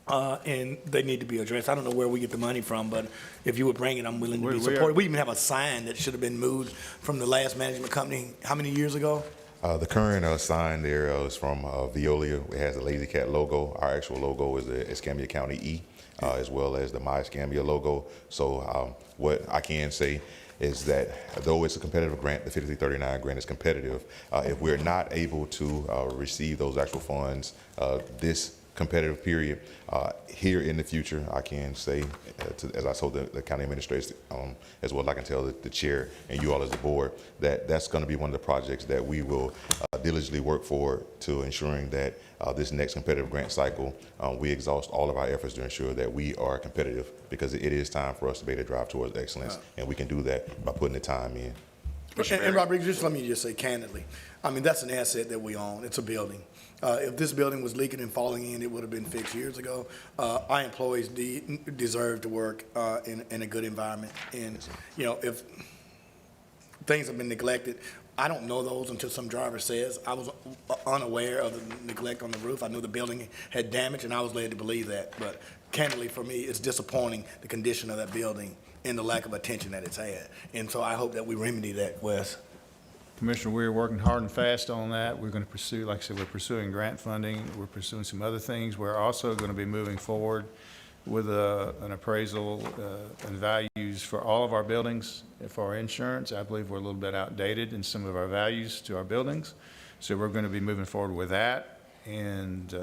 And they need to be addressed. I don't know where we get the money from, but if you would bring it, I'm willing to be We are- supportive. We even have a sign that should have been moved from the last management company, how many years ago? The current sign there is from Veolia. It has a Lazy Cat logo. Our actual logo is the Escambia County E, as well as the My Escambia logo. So what I can say is that though it's a competitive grant, the 5339 grant is competitive. If we're not able to receive those actual funds this competitive period, here in the future, I can say, as I told the county administrators, as well as I can tell the chair and you all as the board, that that's going to be one of the projects that we will diligently work for to ensuring that this next competitive grant cycle, we exhaust all of our efforts to ensure that we are competitive, because it is time for us to be able to drive towards excellence, and we can do that by putting the time in. And Rodriguez, just let me just say candidly, I mean, that's an asset that we own. It's a building. If this building was leaking and falling in, it would have been fixed years ago. Our employees deserve to work in a good environment. And, if things have been neglected, I don't know those until some driver says. I was unaware of the neglect on the roof. I knew the building had damage, and I was led to believe that. But candidly, for me, it's disappointing, the condition of that building and the lack of attention that it's had. And so I hope that we remedy that, Wes. Commissioner, we're working hard and fast on that. We're going to pursue, like I said, we're pursuing grant funding. We're pursuing some other things. We're also going to be moving forward with an appraisal and values for all of our buildings. For our insurance, I believe we're a little bit outdated in some of our values to our buildings. So we're going to be moving forward with that. And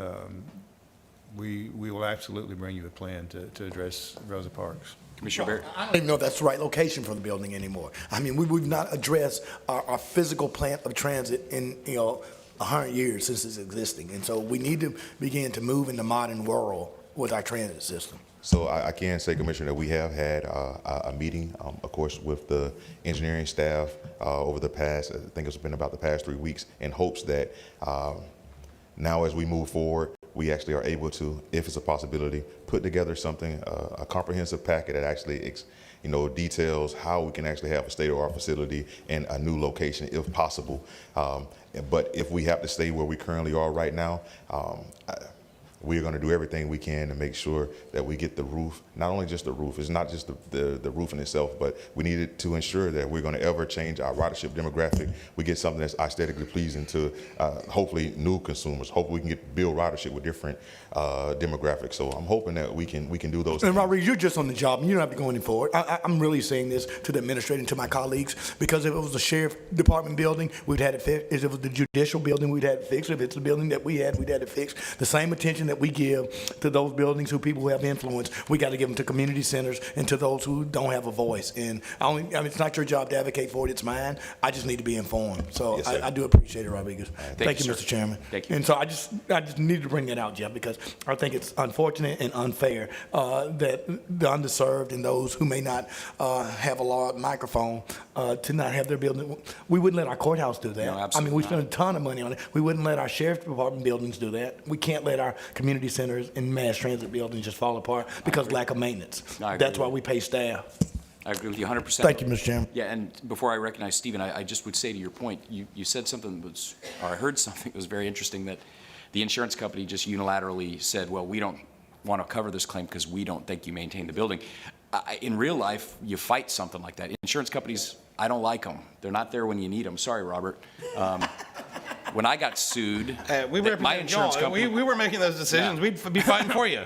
we will absolutely bring you a plan to address Rosa Parks. Commissioner Barrett? I don't even know if that's the right location for the building anymore. I mean, we've not addressed our physical plant of transit in, 100 years since it's existing. And so we need to begin to move in the modern world with our transit system. So I can say, Commissioner, that we have had a meeting, of course, with the engineering staff over the past, I think it's been about the past 3 weeks, in hopes that now as we move forward, we actually are able to, if it's a possibility, put together something, a comprehensive packet that actually, details how we can actually have a state-of-the-art facility in a new location, if possible. But if we have to stay where we currently are right now, we're going to do everything we can to make sure that we get the roof, not only just the roof, it's not just the roof in itself, but we need to ensure that we're going to ever change our ridership demographic. We get something that's aesthetically pleasing to hopefully new consumers. Hopefully we can build ridership with different demographics. So I'm hoping that we can do those And things. Rodriguez, you're just on the job, and you don't have to go any forward. I'm really saying this to the administrator and to my colleagues, because if it was the sheriff department building, we'd had it fixed. If it was the judicial building, we'd had it fixed. If it's the building that we had, we'd had it fixed. The same attention that we give to those buildings who people who have influence, we got to give them to community centers and to those who don't have a voice. And it's not your job to advocate for it, it's mine. I just need to be informed. So Yes, sir. I do appreciate it, Rodriguez. Thank you, sir. Mr. Chairman. Thank you. And so I just needed to bring that out, Jeff, because I think it's unfortunate and unfair that the underserved and those who may not have a large microphone to not have their building. We wouldn't let our courthouse do that. No, I absolutely mean, we not. spend a ton of money on it. We wouldn't let our sheriff's department buildings do that. We can't let our community centers and mass transit buildings just fall apart because lack of maintenance. No, I agree That's why with we pay staff. I agree with you 100%. Thank you, Mr. Chairman. Yeah, and before I recognize Stephen, I just would say to your point, you said something or I heard something that was very interesting, that the insurance company just unilaterally said, well, we don't want to cover this claim because we don't think you maintain the building. In real life, you fight something like that. Insurance companies, I don't like them. They're not there when you need them. Sorry, Robert. When I got sued, my insurance company... We were making those decisions. Yeah. We'd be fighting for you.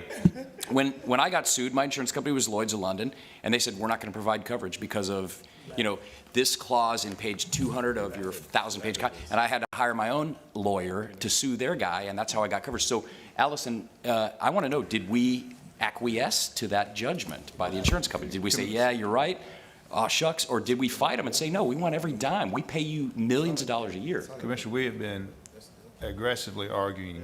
When I got sued, my insurance company was Lloyd's of London, and they said, we're not going to provide coverage because of, this clause in page 200 of your 1,000-page and I had to hire my own lawyer to sue their guy, and that's how I got coverage. So, Allison, I want to know, did we acquiesce to that judgment by the insurance company? Did we say, yeah, you're right, aw shucks, or did we fight them and say, no, we want every dime, we pay you millions of dollars a year? Commissioner, we have been aggressively arguing.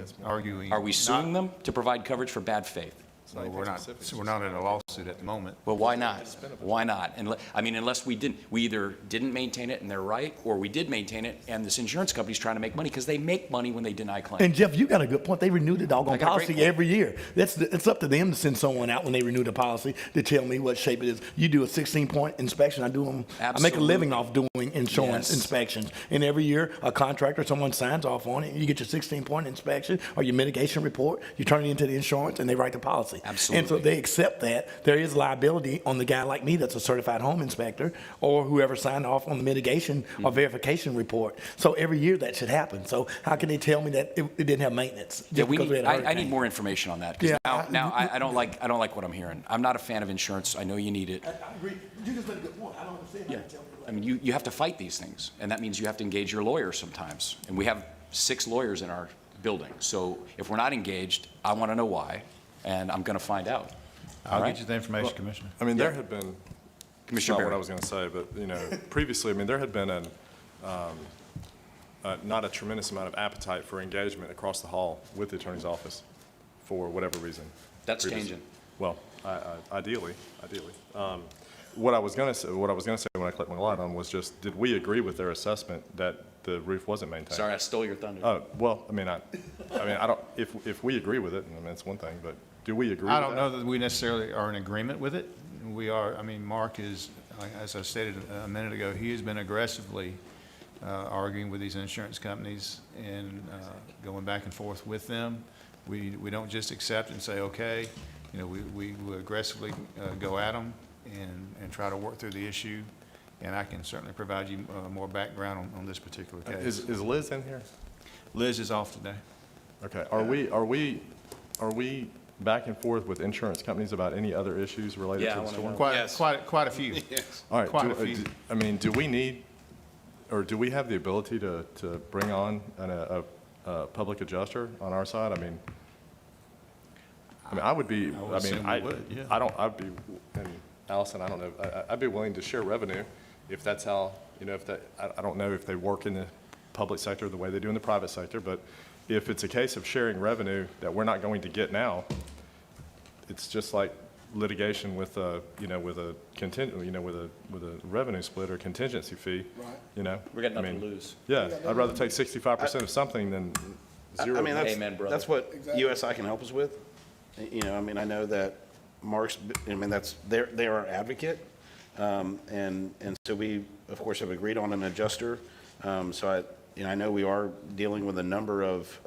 Are we suing them to provide coverage for bad faith? No, we're not in a lawsuit at the moment. Well, why not? Why not? And I mean, unless we either didn't maintain it and they're right, or we did maintain it and this insurance company's trying to make money, because they make money when they deny claims. And Jeff, you got a good point. They renew the doggone I got a great policy point. every year. It's up to them to send someone out when they renew the policy to tell me what shape it is. You do a 16-point inspection. I do them. I make a living off doing insurance Yes. inspections. And every year, a contractor, someone signs off on it. You get your 16-point inspection or your mitigation report. You turn it into the insurance, and they write the policy. Absolutely. And so they accept that there is liability on the guy like me that's a certified home inspector, or whoever signed off on the mitigation or verification report. So every year that should happen. So how can they tell me that it didn't have maintenance? Yeah, just because we had a I hurricane? need more information on that, because Yeah, now I don't like what I'm hearing. I'm not a fan of insurance. I know you need it. I agree. You just made a good point. I don't understand how Yeah. you tell me what. I mean, you have to fight these things, and that means you have to engage your lawyer sometimes. And we have 6 lawyers in our building. So if we're not engaged, I want to know why, and I'm going to find out. All I'll right? get you the information, Commissioner. I mean, there had been, Commissioner not what Barry. I was going to say, but, previously, I mean, there had been not a tremendous amount of appetite for engagement across the hall with the attorney's office for whatever reason. That's previously. changing. Well, ideally. What I was going to say when I clicked my light on was just, did we agree with their assessment that the roof wasn't maintained? Sorry, I stole your thunder. Oh, well, I don't, if we agree with it, I mean, it's one thing, but do we agree with that? I don't know that we necessarily are in agreement with it. We are, I mean, Mark is, as I stated a minute ago, he has been aggressively arguing with these insurance companies and going back and forth with them. We don't just accept and say, okay, we aggressively go at them and try to work through the issue. And I can certainly provide you more background on this particular case. Is Liz in here? Liz is off today. Okay, are we back and forth with insurance companies about any other issues related Yeah, to I the wanna storm? know. Quite a few. Yes. All right, Quite a few. I mean, do we need, or do we have the ability to bring on a public adjuster on our side? I mean, I would be, I would assume we would, yeah. I'd be, and Allison, I don't know, I'd be willing to share revenue if that's how, I don't know if they work in the public sector the way they do in the private sector, but if it's a case of sharing revenue that we're not going to get now, it's just like litigation with a revenue split or contingency fee, We got I nothing to mean, lose. Yeah, I'd rather take 65% of something than zero. I mean, Amen, brother. that's what USI can help us with. I mean, I know that Mark's, they're our advocate. And so we, of course, have agreed on an adjuster. So I know we are dealing with a number of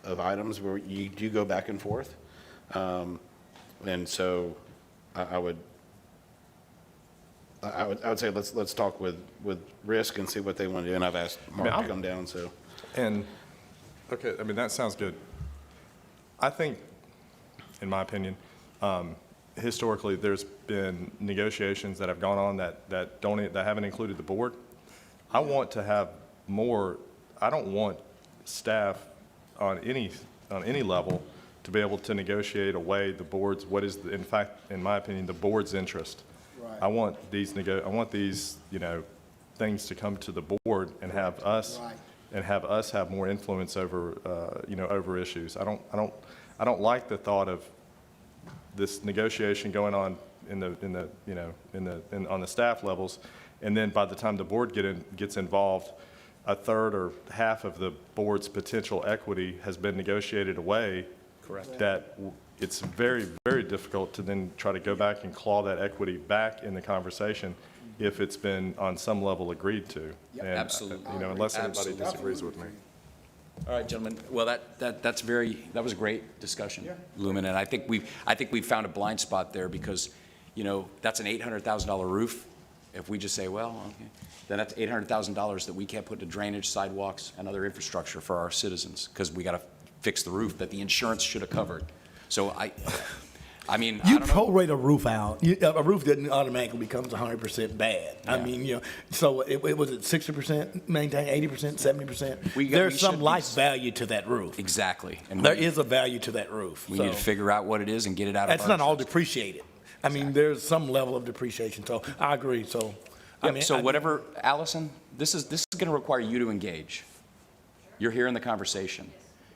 items where you do go back and forth. And so I would say let's talk with Risk and see what they want to do. And I've asked Mark to come down, so. And, okay, I mean, that sounds good. I think, in my opinion, historically, there's been negotiations that have gone on that haven't included the board. I want to have more, I don't want staff on any level to be able to negotiate away the board's, what is, in fact, in my opinion, the board's interest. I want these, things to come to the board and have us, have more influence over, over issues. I don't like the thought of this negotiation going on on the staff levels, and then by the time the board gets involved, a third or half of the board's potential equity has been negotiated away. Correct. That it's very, very difficult to then try to go back and claw that equity back in the conversation if it's been on some level agreed to. And, Absolutely. Unless anybody Absolutely. disagrees with me. All right, gentlemen. Well, that was a great discussion, Lumen, and I think we've found a blind spot there because, that's an $800,000 roof. If we just say, well, okay, then that's $800,000 that we can't put into drainage, sidewalks, and other infrastructure for our citizens because we got to fix the roof that the insurance should have covered. So I mean, I You don't know. prorate a roof out. A roof doesn't automatically becomes 100% bad. I Yeah. mean, so it was it 60% maintained, 80%, 70%? We There's should some be- life value to that roof. Exactly. And There is a value to that roof. we need to so- figure out what it is and get it out of That's our not all insurance. depreciated. I mean, there's some level of depreciation, so I agree, so. I Yep, mean, so I- whatever, Allison, this is going to require you to engage. You're here in the conversation.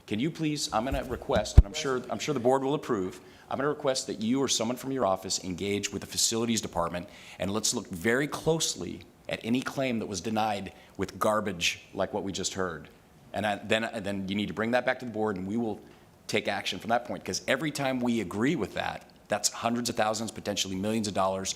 Can you please, I'm going to request, and I'm sure the board will approve, I'm going to request that you or someone from your office engage with the facilities department, and let's look very closely at any claim that was denied with garbage like what we just heard. And then you need to bring that back to the board, and we will take action from that point, because every time we agree with that, that's hundreds of thousands, potentially millions of dollars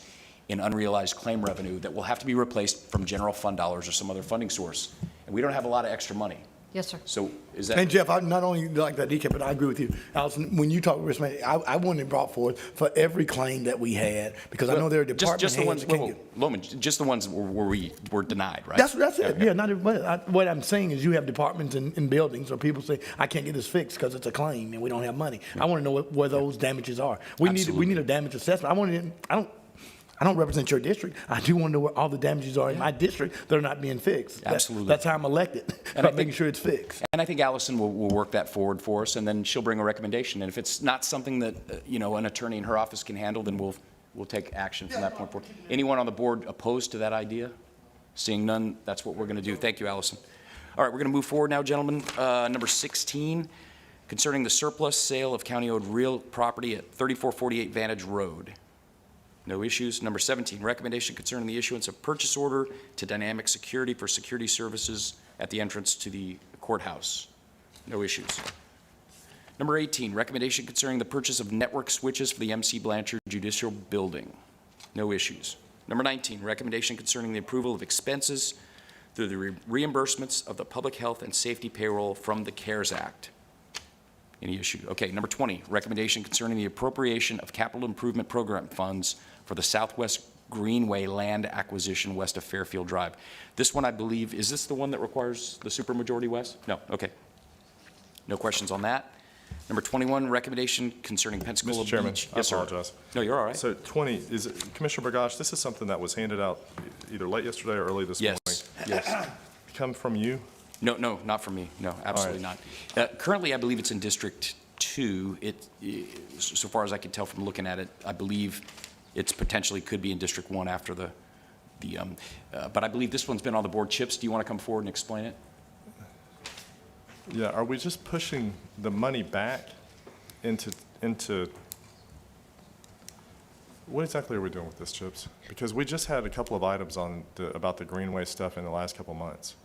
in unrealized claim revenue that will have to be replaced from general fund dollars or some other funding source. And we don't have a lot of extra money. Yes, sir. So is that? And Jeff, I not only like that DK, but I agree with you. Allison, when you talk risk management, I wanted it brought forth for every claim that we had, because I know there are department Just the heads ones, that can't whoa, get. whoa, Loman, just the ones where we were denied, right? That's it, yeah, not everybody. What I'm saying is you have departments in buildings where people say, I can't get this fixed because it's a claim and we don't have money. I want to know where those damages are. We need a damage assessment. I don't represent your district. I do want to know where all the damages are in my district that are not being fixed. Absolutely. That's how I'm elected, And I by making think- sure it's fixed. And I think Allison will work that forward for us, and then she'll bring a recommendation. And if it's not something that, an attorney in her office can handle, then we'll take action from that point forward. Anyone on the board opposed to that idea? Seeing none, that's what we're going to do. Thank you, Allison. All right, we're going to move forward now, gentlemen. Number 16, concerning the surplus sale of county-owned real property at 3448 Vantage Road. No issues. Number 17, recommendation concerning the issuance of purchase order to Dynamic Security for security services at the entrance to the courthouse. No issues. Number 18, recommendation concerning the purchase of network switches for the MC Blanchard Judicial Building. No issues. Number 19, recommendation concerning the approval of expenses through the reimbursements of the public health and safety payroll from the CARES Act. Any issue? Okay, number 20, recommendation concerning the appropriation of capital improvement program funds for the Southwest Greenway land acquisition west of Fairfield Drive. This one, I believe, is this the one that requires the supermajority west? No, okay. No questions on that. Number 21, recommendation concerning Pensacola Mr. Beach. Chairman, I Yes, sir. apologize. No, you're all right. So 20, is it, Commissioner Burgash, this is something that was handed out either late yesterday or early this morning. Yes. Come from you? No, not from me. No, absolutely not. Currently, I believe it's in District 2. So far as I can tell from looking at it, I believe it's potentially could be in District 1 after but I believe this one's been on the board. Chips, do you want to come forward and explain it? Yeah, are we just pushing the money back into, what exactly are we doing with this, Chips? Because we just had a couple of items about the Greenway stuff in the last couple of months.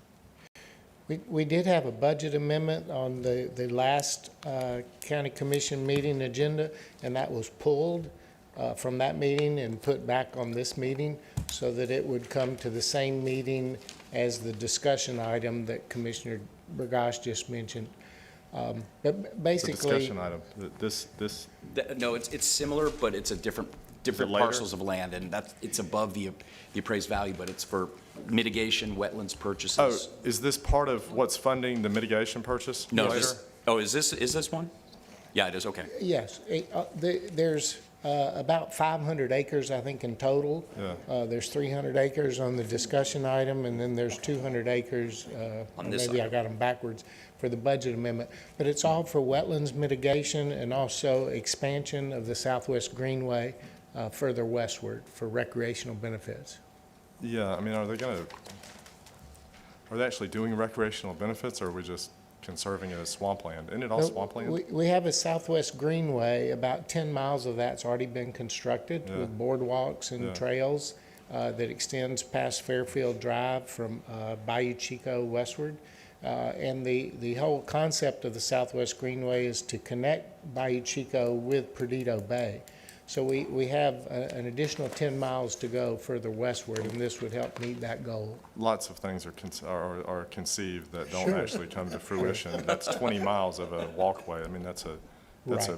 We did have a budget amendment on the last county commission meeting agenda, and that was pulled from that meeting and put back on this meeting so that it would come to the same meeting as the discussion item that Commissioner Burgash just mentioned. But The basically, discussion item, this, No, it's similar, but it's a different later? parcels of land, and it's above the appraised value, but it's for mitigation, wetlands purchases. is this part of what's funding the mitigation purchase No, later? is this one? Yeah, it is, okay. yes, there's about 500 acres, I think, in total. Yeah. There's 300 acres on the discussion item, and then there's 200 acres, On or this maybe I item. got them backwards, for the budget amendment. But it's all for wetlands mitigation and also expansion of the Southwest Greenway further westward for recreational benefits. Yeah, I mean, are they actually doing recreational benefits, or are we just conserving it as swampland? Isn't it all swampland? We have a Southwest Greenway, about 10 miles of that's already been constructed Yeah. with boardwalks and Yeah. trails that extends past Fairfield Drive from Bayou Chico westward. And the whole concept of the Southwest Greenway is to connect Bayou Chico with Perdido Bay. So we have an additional 10 miles to go further westward, and this would help meet that goal. Lots of things are conceived that don't Sure. actually come to fruition. That's 20 miles of a walkway. I mean, that's a Right.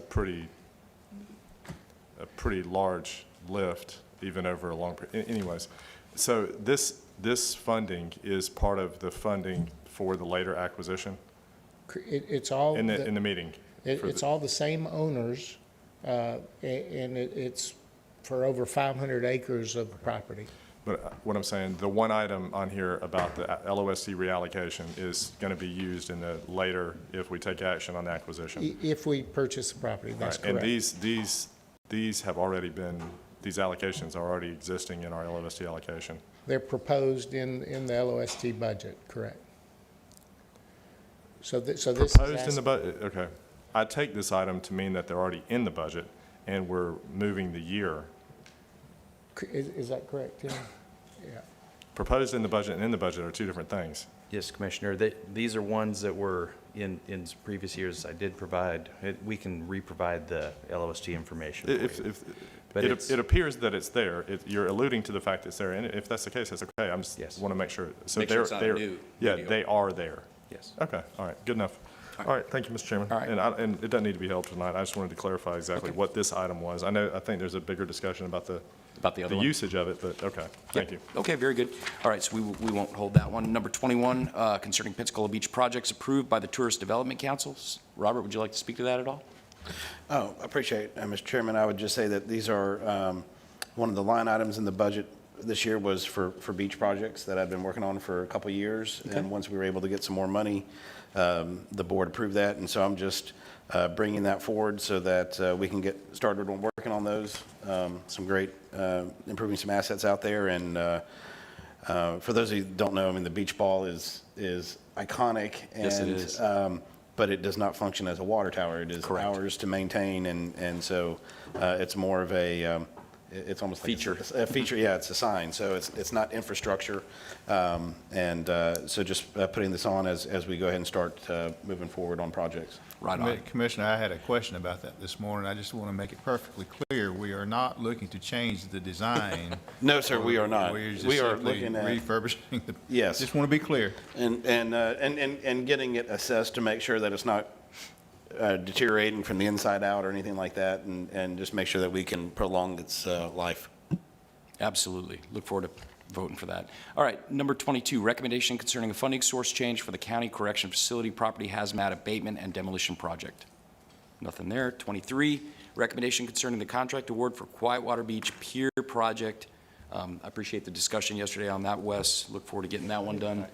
pretty large lift, even over a long period. Anyways, so this funding is part of the funding for the later acquisition It's all. in the meeting? for It's the- all the same owners and it's for over 500 acres of property. But what I'm saying, the one item on here about the LOST reallocation is going to be used in the later, if we take action on the acquisition. If we purchase the property, that's Right, and correct. these have already been, these allocations are already existing in our LOST allocation. They're proposed in the LOST budget, correct? So this is Proposed in the budget, okay. I take this item to mean that they're already in the budget, and we're moving the year. Is that correct, Tim? Yeah. Proposed in the budget and in the budget are two different things. Yes, Commissioner, these are ones that were in previous years I did provide. We can re-provide the LOST information for you. But It appears that it's there. You're alluding to the fact that it's there, and if that's the case, that's okay. I just Yes. want to make sure. So Make sure it's not a new Yeah, deal. they are there. Yes. Okay, all right, good enough. All right, thank you, Mr. Chairman. All right. And it doesn't need to be held tonight. I just wanted to clarify exactly what this item was. I think there's a bigger discussion about the other one? usage of it, but okay, thank you. Okay, very good. All right, so we won't hold that one. Number 21, concerning Pensacola Beach projects approved by the Tourist Development Councils. Robert, would you like to speak to that at all? Oh, I appreciate it, Mr. Chairman. I would just say that these are, one of the line items in the budget this year was for beach projects that I've been working on for a couple of years. And once we were able to get some more money, the board approved that. And so I'm just bringing that forward so that we can get started on working on those. Some great, improving some assets out there. And for those of you who don't know, I mean, the beach ball is iconic. Yes, it is. But it does not function as a water tower. It is Correct. ours to maintain, and so it's more of a, it's almost like Feature. a feature, yeah, it's a sign, so it's not infrastructure. So just putting this on as we go ahead and start moving forward on projects. Right on. Commissioner, I had a question about that this morning. I just want to make it perfectly clear. We are not looking to change the design. No, sir, we are not. We're just We are simply looking at- refurbishing the. Yes. Just want to be clear. And getting it assessed to make sure that it's not deteriorating from the inside out or anything like that, and just make sure that we can prolong its life. Absolutely. Look forward to voting for that. All right, number 22, recommendation concerning a funding source change for the county correction facility property hazmat abatement and demolition project. Nothing there. 23, recommendation concerning the contract award for Quietwater Beach Pier project. I appreciate the discussion yesterday on that, Wes. Look forward to getting that one done.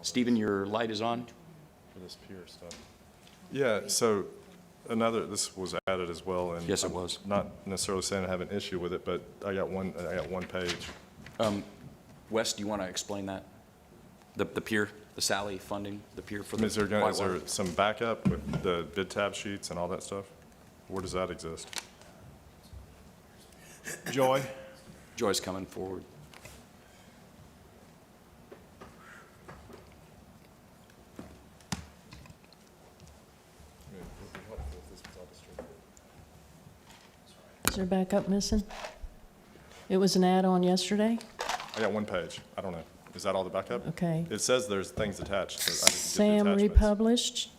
Stephen, your light is on. For this pier stuff. Yeah, so this was added as well, and Yes, it was. I'm not necessarily saying I have an issue with it, but I got one page. Wes, do you want to explain that? The pier, the Sally funding, the pier for the Is there Whitewater? some backup with the bid tab sheets and all that stuff? Where does that exist? Joy? Joy's coming forward. Is there backup missing? It was an add-on yesterday? I got one page. I don't know. Is that all the backup? Okay. It says there's things attached. So I didn't get the Sam attachments. republished,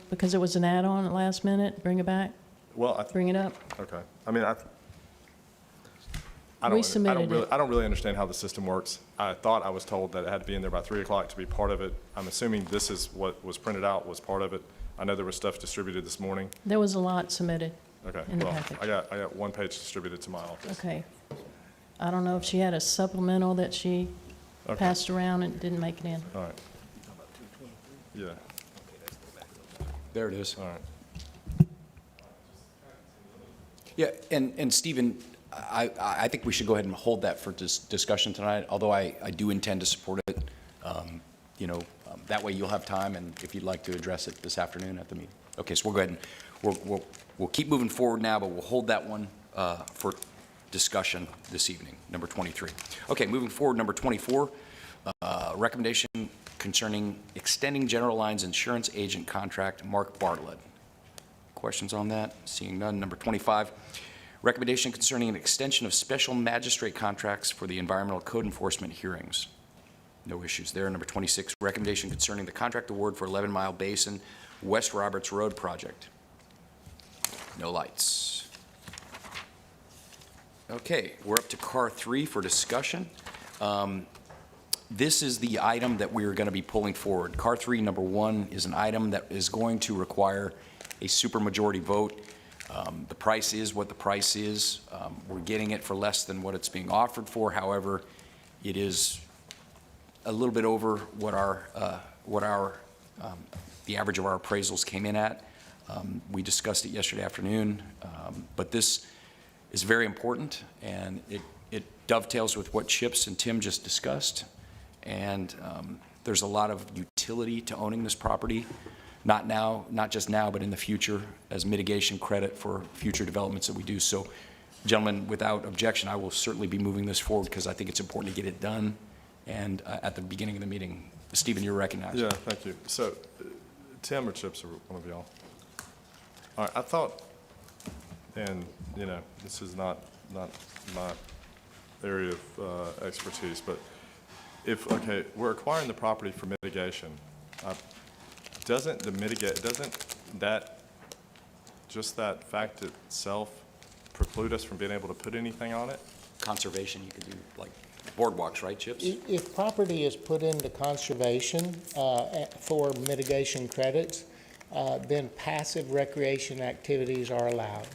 because it was an add-on at last minute, bring it back, Well, bring it up. okay. I mean, I We don't submitted really, it. I don't really understand how the system works. I thought I was told that it had to be in there by 3 o'clock to be part of it. I'm assuming this is what was printed out was part of it. I know there was stuff distributed this morning. There was a lot submitted. Okay, In the well, package. I got one page distributed to my office. Okay. I don't know if she had a supplemental that she Okay. passed around and didn't make it in. All right. Yeah, There it is. all right. Yeah, and Stephen, I think we should go ahead and hold that for discussion tonight, although I do intend to support it. That way you'll have time, and if you'd like to address it this afternoon at the meeting. Okay, so we'll go ahead and, we'll keep moving forward now, but we'll hold that one for discussion this evening, number 23. Okay, moving forward, number 24, recommendation concerning extending General Lines insurance agent contract, Mark Bartlett. Questions on that? Seeing none. Number 25, recommendation concerning an extension of special magistrate contracts for the environmental code enforcement hearings. No issues there. Number 26, recommendation concerning the contract award for 11 Mile Basin West Roberts Road project. No lights. Okay, we're up to CAR 3 for discussion. This is the item that we're going to be pulling forward. CAR 3, number 1, is an item that is going to require a supermajority vote. The price is what the price is. We're getting it for less than what it's being offered for. However, it is a little bit over what the average of our appraisals came in at. We discussed it yesterday afternoon, but this is very important, and it dovetails with what Chips and Tim just discussed. And there's a lot of utility to owning this property, not just now, but in the future, as mitigation credit for future developments that we do. So, gentlemen, without objection, I will certainly be moving this forward because I think it's important to get it done. And at the beginning of the meeting, Stephen, you're recognized. Yeah, thank you. So, Tim or Chips, or one of y'all? All right, I thought, and, you know, this is not my area of expertise, but okay, we're acquiring the property for mitigation. Doesn't just that fact itself preclude us from being able to put anything on it? Conservation, you could do like boardwalks, right, Chips? If property is put into conservation for mitigation credits, then passive recreation activities are allowed.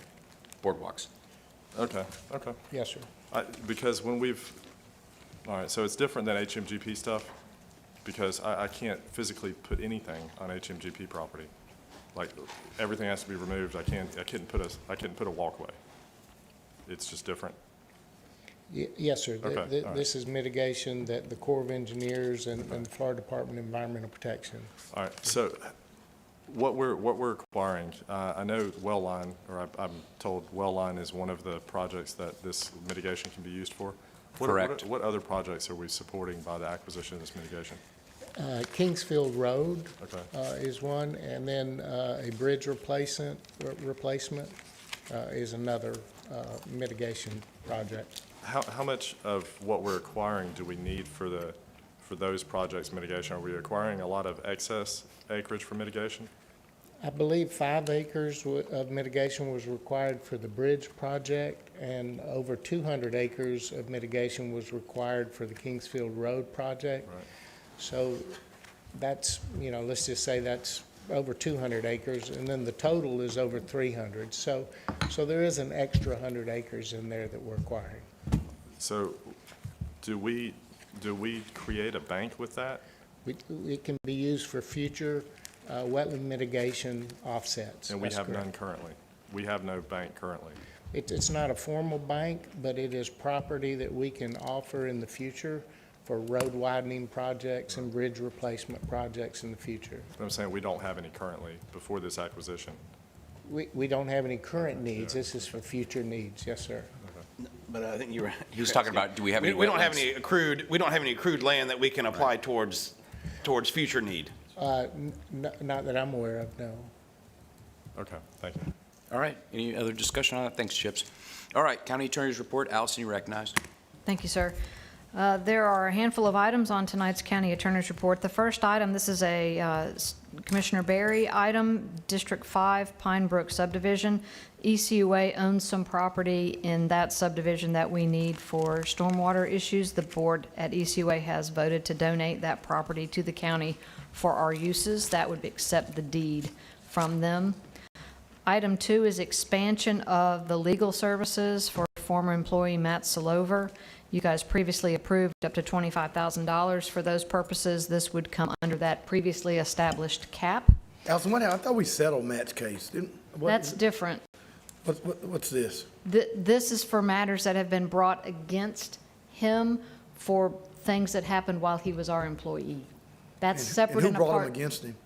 Boardwalks. Okay. Yes, sir. Because all right, so it's different than HMGP stuff, because I can't physically put anything on HMGP property. Like, everything has to be removed. I couldn't put a walkway. It's just different. Yes, sir. Okay, all right. This is mitigation that the Corps of Engineers and the Florida Department of Environmental Protection. All right, so what we're acquiring, I know well line, or I'm told well line is one of the projects that this mitigation can be used for. Correct. What other projects are we supporting by the acquisition of this mitigation? Kingsfield Road Okay. is one, and then a bridge replacement is another mitigation project. How much of what we're acquiring do we need for those projects mitigation? Are we acquiring a lot of excess acreage for mitigation? I believe 5 acres of mitigation was required for the bridge project, and over 200 acres of mitigation was required for the Kingsfield Road project. Right. So that's, let's just say that's over 200 acres, and then the total is over 300. So there is an extra 100 acres in there that we're acquiring. So do we create a bank with that? It can be used for future wetland mitigation offsets. And we That's have correct. none currently. We have no bank currently. It's not a formal bank, but it is property that we can offer in the future for road widening projects and bridge replacement projects in the future. But I'm saying we don't have any currently before this acquisition. We don't have any current needs. This is for future needs. Yes, sir. But I think you're. He was talking about, do we have any We don't have wetlands? we don't have any accrued land that we can apply towards future need. Not that I'm aware of, no. Okay, thank you. All right, any other discussion on that? Thanks, Chips. All right, County Attorney's Report. Allison, you recognized. Thank you, sir. There are a handful of items on tonight's County Attorney's Report. The first item, this is a Commissioner Berry item, District 5, Pine Brook subdivision. ECUA owns some property in that subdivision that we need for stormwater issues. The board at ECUA has voted to donate that property to the county for our uses. That would accept the deed from them. Item 2 is expansion of the legal services for former employee Matt Salover. You guys previously approved up to $25,000 for those purposes. This would come under that previously established cap. Allison, I thought we settled Matt's case, didn't? That's different. What's this? This is for matters that have been brought against him for things that happened while he was our employee. That's separate and And who apart. brought him against him?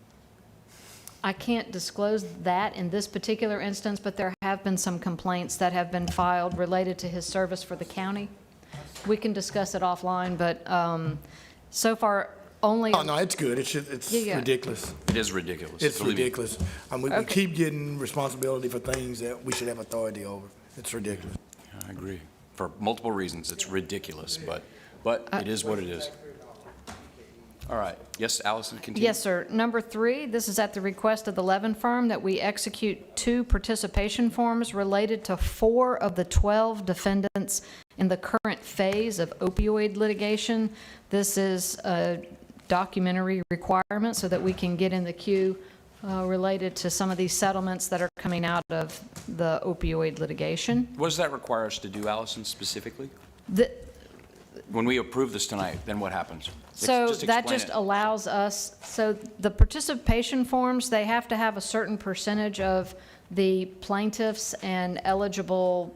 I can't disclose that in this particular instance, but there have been some complaints that have been filed related to his service for the county. We can discuss it offline, but so far, only. Oh, no, it's good. It's Yeah. ridiculous. It is ridiculous. It's Believe me. ridiculous. We Okay. keep getting responsibility for things that we should have authority over. It's ridiculous. I agree. For multiple reasons, it's ridiculous, but it is what it is. All right. Yes, Allison, continue. Yes, sir. Number 3, this is at the request of the Levin firm that we execute 2 participation forms related to 4 of the 12 defendants in the current phase of opioid litigation. This is a documentary requirement so that we can get in the queue related to some of these settlements that are coming out of the opioid litigation. What does that require us to do, Allison, specifically? The- When we approve this tonight, then what happens? So Just that explain just it. allows us, so the participation forms, they have to have a certain percentage of the plaintiffs and eligible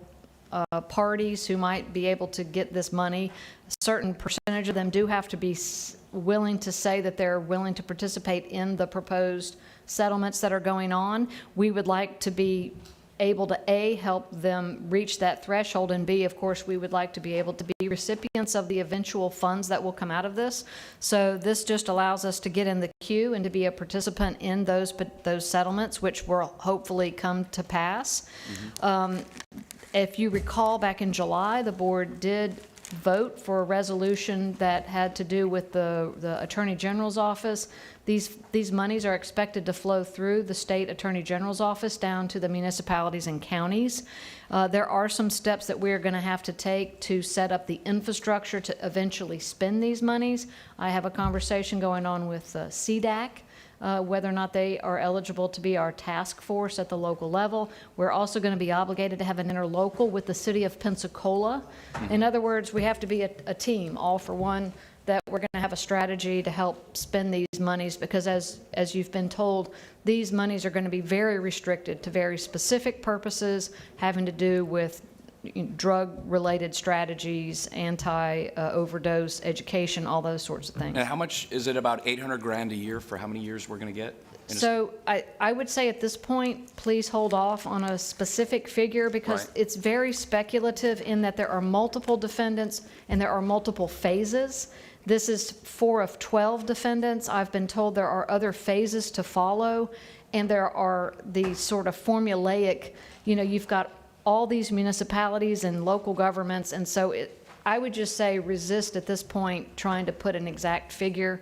parties who might be able to get this money. A certain percentage of them do have to be willing to say that they're willing to participate in the proposed settlements that are going on. We would like to be able to, A, help them reach that threshold, and B, of course, we would like to be able to be recipients of the eventual funds that will come out of this. So this just allows us to get in the queue and to be a participant in those settlements, which will hopefully come to pass. If you recall, back in July, the board did vote for a resolution that had to do with the Attorney General's office. These monies are expected to flow through the state Attorney General's office down to the municipalities and counties. There are some steps that we're going to have to take to set up the infrastructure to eventually spend these monies. I have a conversation going on with CDAC, whether or not they are eligible to be our task force at the local level. We're also going to be obligated to have an interlocal with the city of Pensacola. In other words, we have to be a team, all for one, that we're going to have a strategy to help spend these monies, because as you've been told, these monies are going to be very restricted to very specific purposes having to do with drug-related strategies, anti-overdose education, all those sorts of things. And how much, is it about 800 grand a year for how many years we're going to get? So I would say at this point, please hold off on a specific figure, because Right. it's very speculative in that there are multiple defendants and there are multiple phases. This is 4 of 12 defendants. I've been told there are other phases to follow, and there are these sort of formulaic, you've got all these municipalities and local governments, and so I would just say resist at this point trying to put an exact figure.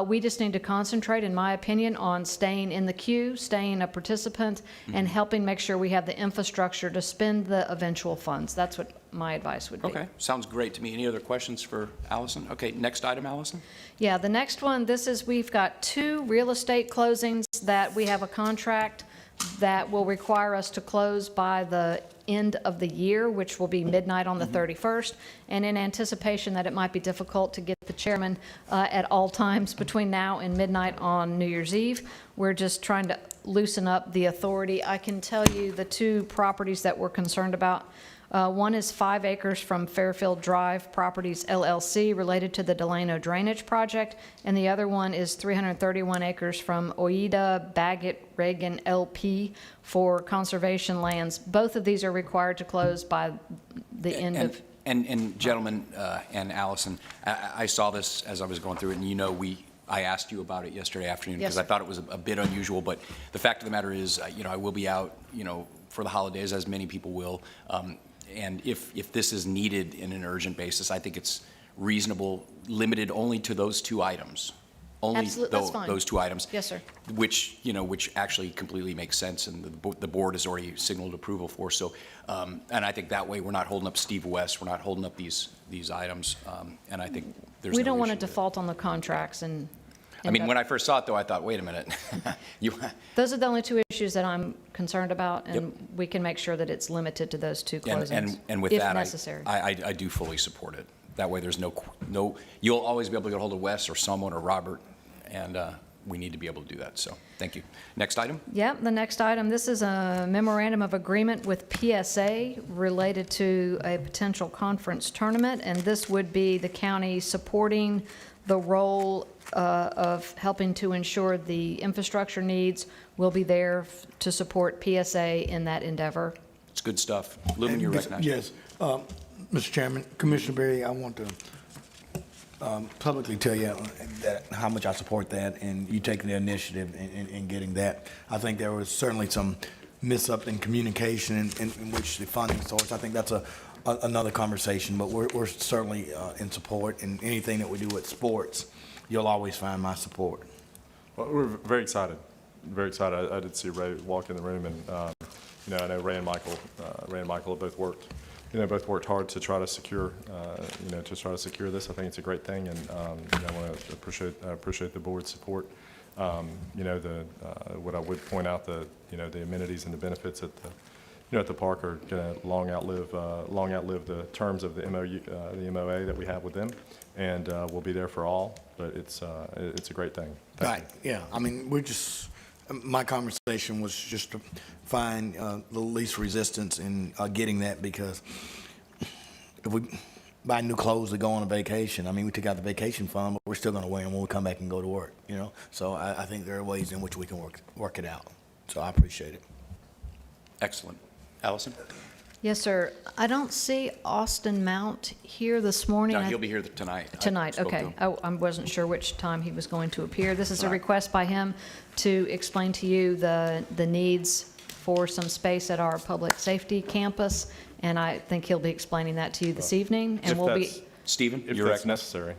We just need to concentrate, in my opinion, on staying in the queue, staying a participant, and helping make sure we have the infrastructure to spend the eventual funds. That's what my advice would be. Okay, sounds great to me. Any other questions for Allison? Okay, next item, Allison? Yeah, the next one, we've got 2 real estate closings that we have a contract that will require us to close by the end of the year, which will be midnight on the 31st. And in anticipation that it might be difficult to get the chairman at all times between now and midnight on New Year's Eve, we're just trying to loosen up the authority. I can tell you the 2 properties that we're concerned about. One is 5 acres from Fairfield Drive Properties LLC related to the Delano Drainage Project, and the other one is 331 acres from Oida Baggett Reagan LP for conservation lands. Both of these are required to close by the end of... And gentlemen, and Allison, I saw this as I was going through it, and I asked you about it yesterday afternoon because Yes, I thought it was a bit unusual, but the fact of the matter is, I will be out, for the holidays, as many people will. And if this is needed in an urgent basis, I think it's reasonable, limited only to those 2 items. Only Absolutely, that's fine. those 2 items. Yes, sir. Which actually completely makes sense, and the board has already signaled approval for. So, and I think that way we're not holding up Steve West, we're not holding up these items, and I think there's We no don't want to issue with it. default on the contracts and... I mean, when I first saw it, though, I thought, wait a minute. Those are the only 2 issues that I'm concerned about, and we can make sure that it's limited to those 2 closings, And with if that, necessary. I do fully support it. That way, there's no, you'll always be able to get a hold of Wes or someone or Robert, and we need to be able to do that, so, thank you. Next item? Yep, the next item, this is a memorandum of agreement with PSA related to a potential conference tournament, and this would be the county supporting the role of helping to ensure the infrastructure needs will be there to support PSA in that endeavor. It's good stuff. Lumen, you're recognized. Yes, Mr. Chairman, Commissioner Berry, I want to publicly tell you how much I support that, and you taking the initiative in getting that. I think there was certainly some miss-up in communication in which the funding source, I think that's another conversation, but we're certainly in support, and anything that we do with sports, you'll always find my support. Well, we're very excited, very excited. I did see Ray walk in the room, and I know Ray and Michael have both worked hard to try to secure, this. I think it's a great thing, and I want to appreciate the board's support You know, what I would point out, you know, the amenities and the benefits at the, you know, at the park are going to long outlive the terms of the the MOA that we have with them, and we'll be there for all, but it's a great thing. Thank Right, yeah, I mean, my conversation was just to find the least resistance in getting that, because if we buy new clothes to go on a vacation, I mean, we took out the vacation fund, but we're still gonna wear them when we come back and go to work, you know? So I think there are ways in which we can work it out, so I appreciate it. Excellent. Allison? Yes, sir. I don't see Austin Mount here this morning. No, he'll be here tonight. I Tonight, spoke to okay. him. Oh, I wasn't sure which time he was going to appear. This is a Right. request by him to explain to you the needs for some space at our public safety campus, and I think he'll be explaining that to you this evening, and If we'll be, that's- Stephen, If you're that's recognized. necessary.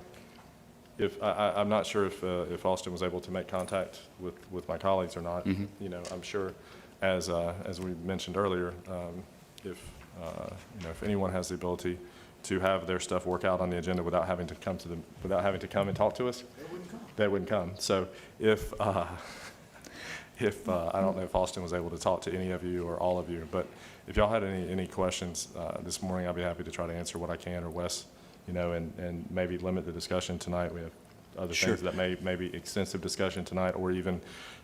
I'm not sure if Austin was able to make contact with my colleagues or not. Mm-hmm. You know, I'm sure, as we mentioned earlier, if you know, if anyone has the ability to have their stuff work out on the agenda without having to come and talk to us, they wouldn't come. So if I don't know if Austin was able to talk to any of you or all of you, but if y'all had any questions this morning, I'd be happy to try to answer what I can, or Wes, you know, and maybe limit the discussion tonight. We have other Sure. things that may be extensive discussion tonight, or even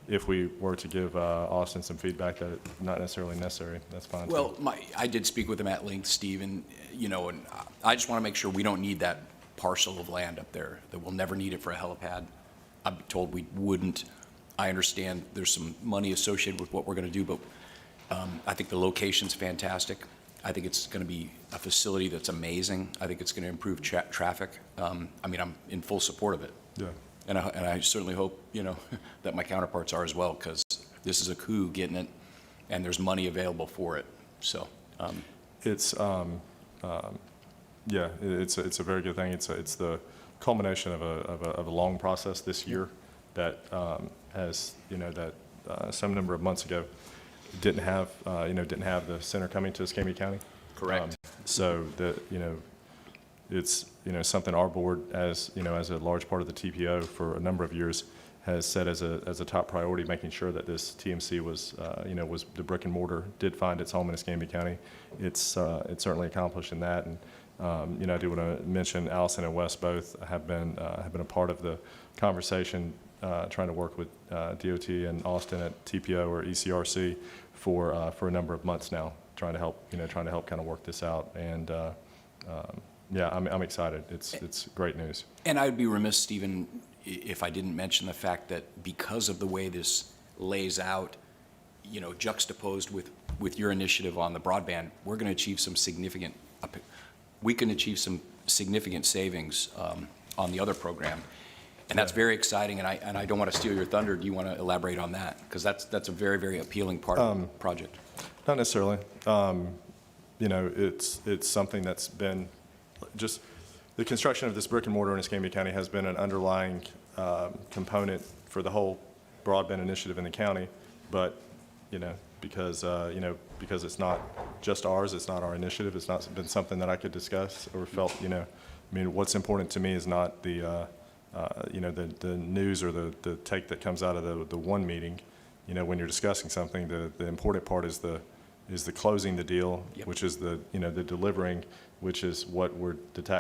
if we were to give Austin some feedback that it's not necessarily necessary, that's fine too. Well, I did speak with him at length, Steve, and, you know, and I just want to make sure we don't need that parcel of land up there, that we'll never need it for a helipad. I'm told we wouldn't. I understand there's some money associated with what we're going to do, but I think the location's fantastic. I think it's going to be a facility that's amazing. I think it's going to improve traffic. I mean, I'm in full support of it. Yeah. And I certainly hope, you know, that my counterparts are as well, because this is a coup getting it, and there's money available for it. So, It's, yeah, it's a very good thing. It's the culmination of a long process this year that has, you know, that some number of months ago didn't have the center coming to Escambia County. Correct. So that, you know, it's, you know, something our board, as, you know, as a large part of the TPO for a number of years, has set as a top priority, making sure that this TMC was, you know, was the brick and mortar did find its home in Escambia County. It's certainly accomplished in that. And, you know, I do want to mention Allison and Wes both have been a part of the conversation, trying to work with DOT and Austin at TPO or ECRC for a number of months now, trying to help kind of work this out. And yeah, I'm excited. It's great news. and I would be remiss, Stephen, if I didn't mention the fact that because of the way this lays out, you know, juxtaposed with your initiative on the broadband, we're going to achieve some significant, we can achieve some significant savings on the other program. And that's very exciting, and I don't want to steal your thunder. Do you want to elaborate on that? Because that's a very, very appealing part of the project. Not necessarily. You know, it's something that's been just, the construction of this brick and mortar in Escambia County has been an underlying component for the whole broadband initiative in the county. But, you know, because it's not just ours, it's not our initiative, it's not been something that I could discuss or felt, you know, I mean, what's important to me is not the, you know, the news or the take that comes out of the one meeting. You know, when you're discussing something, the important part is the closing the deal, Yep. which is the, you know, the delivering, which is what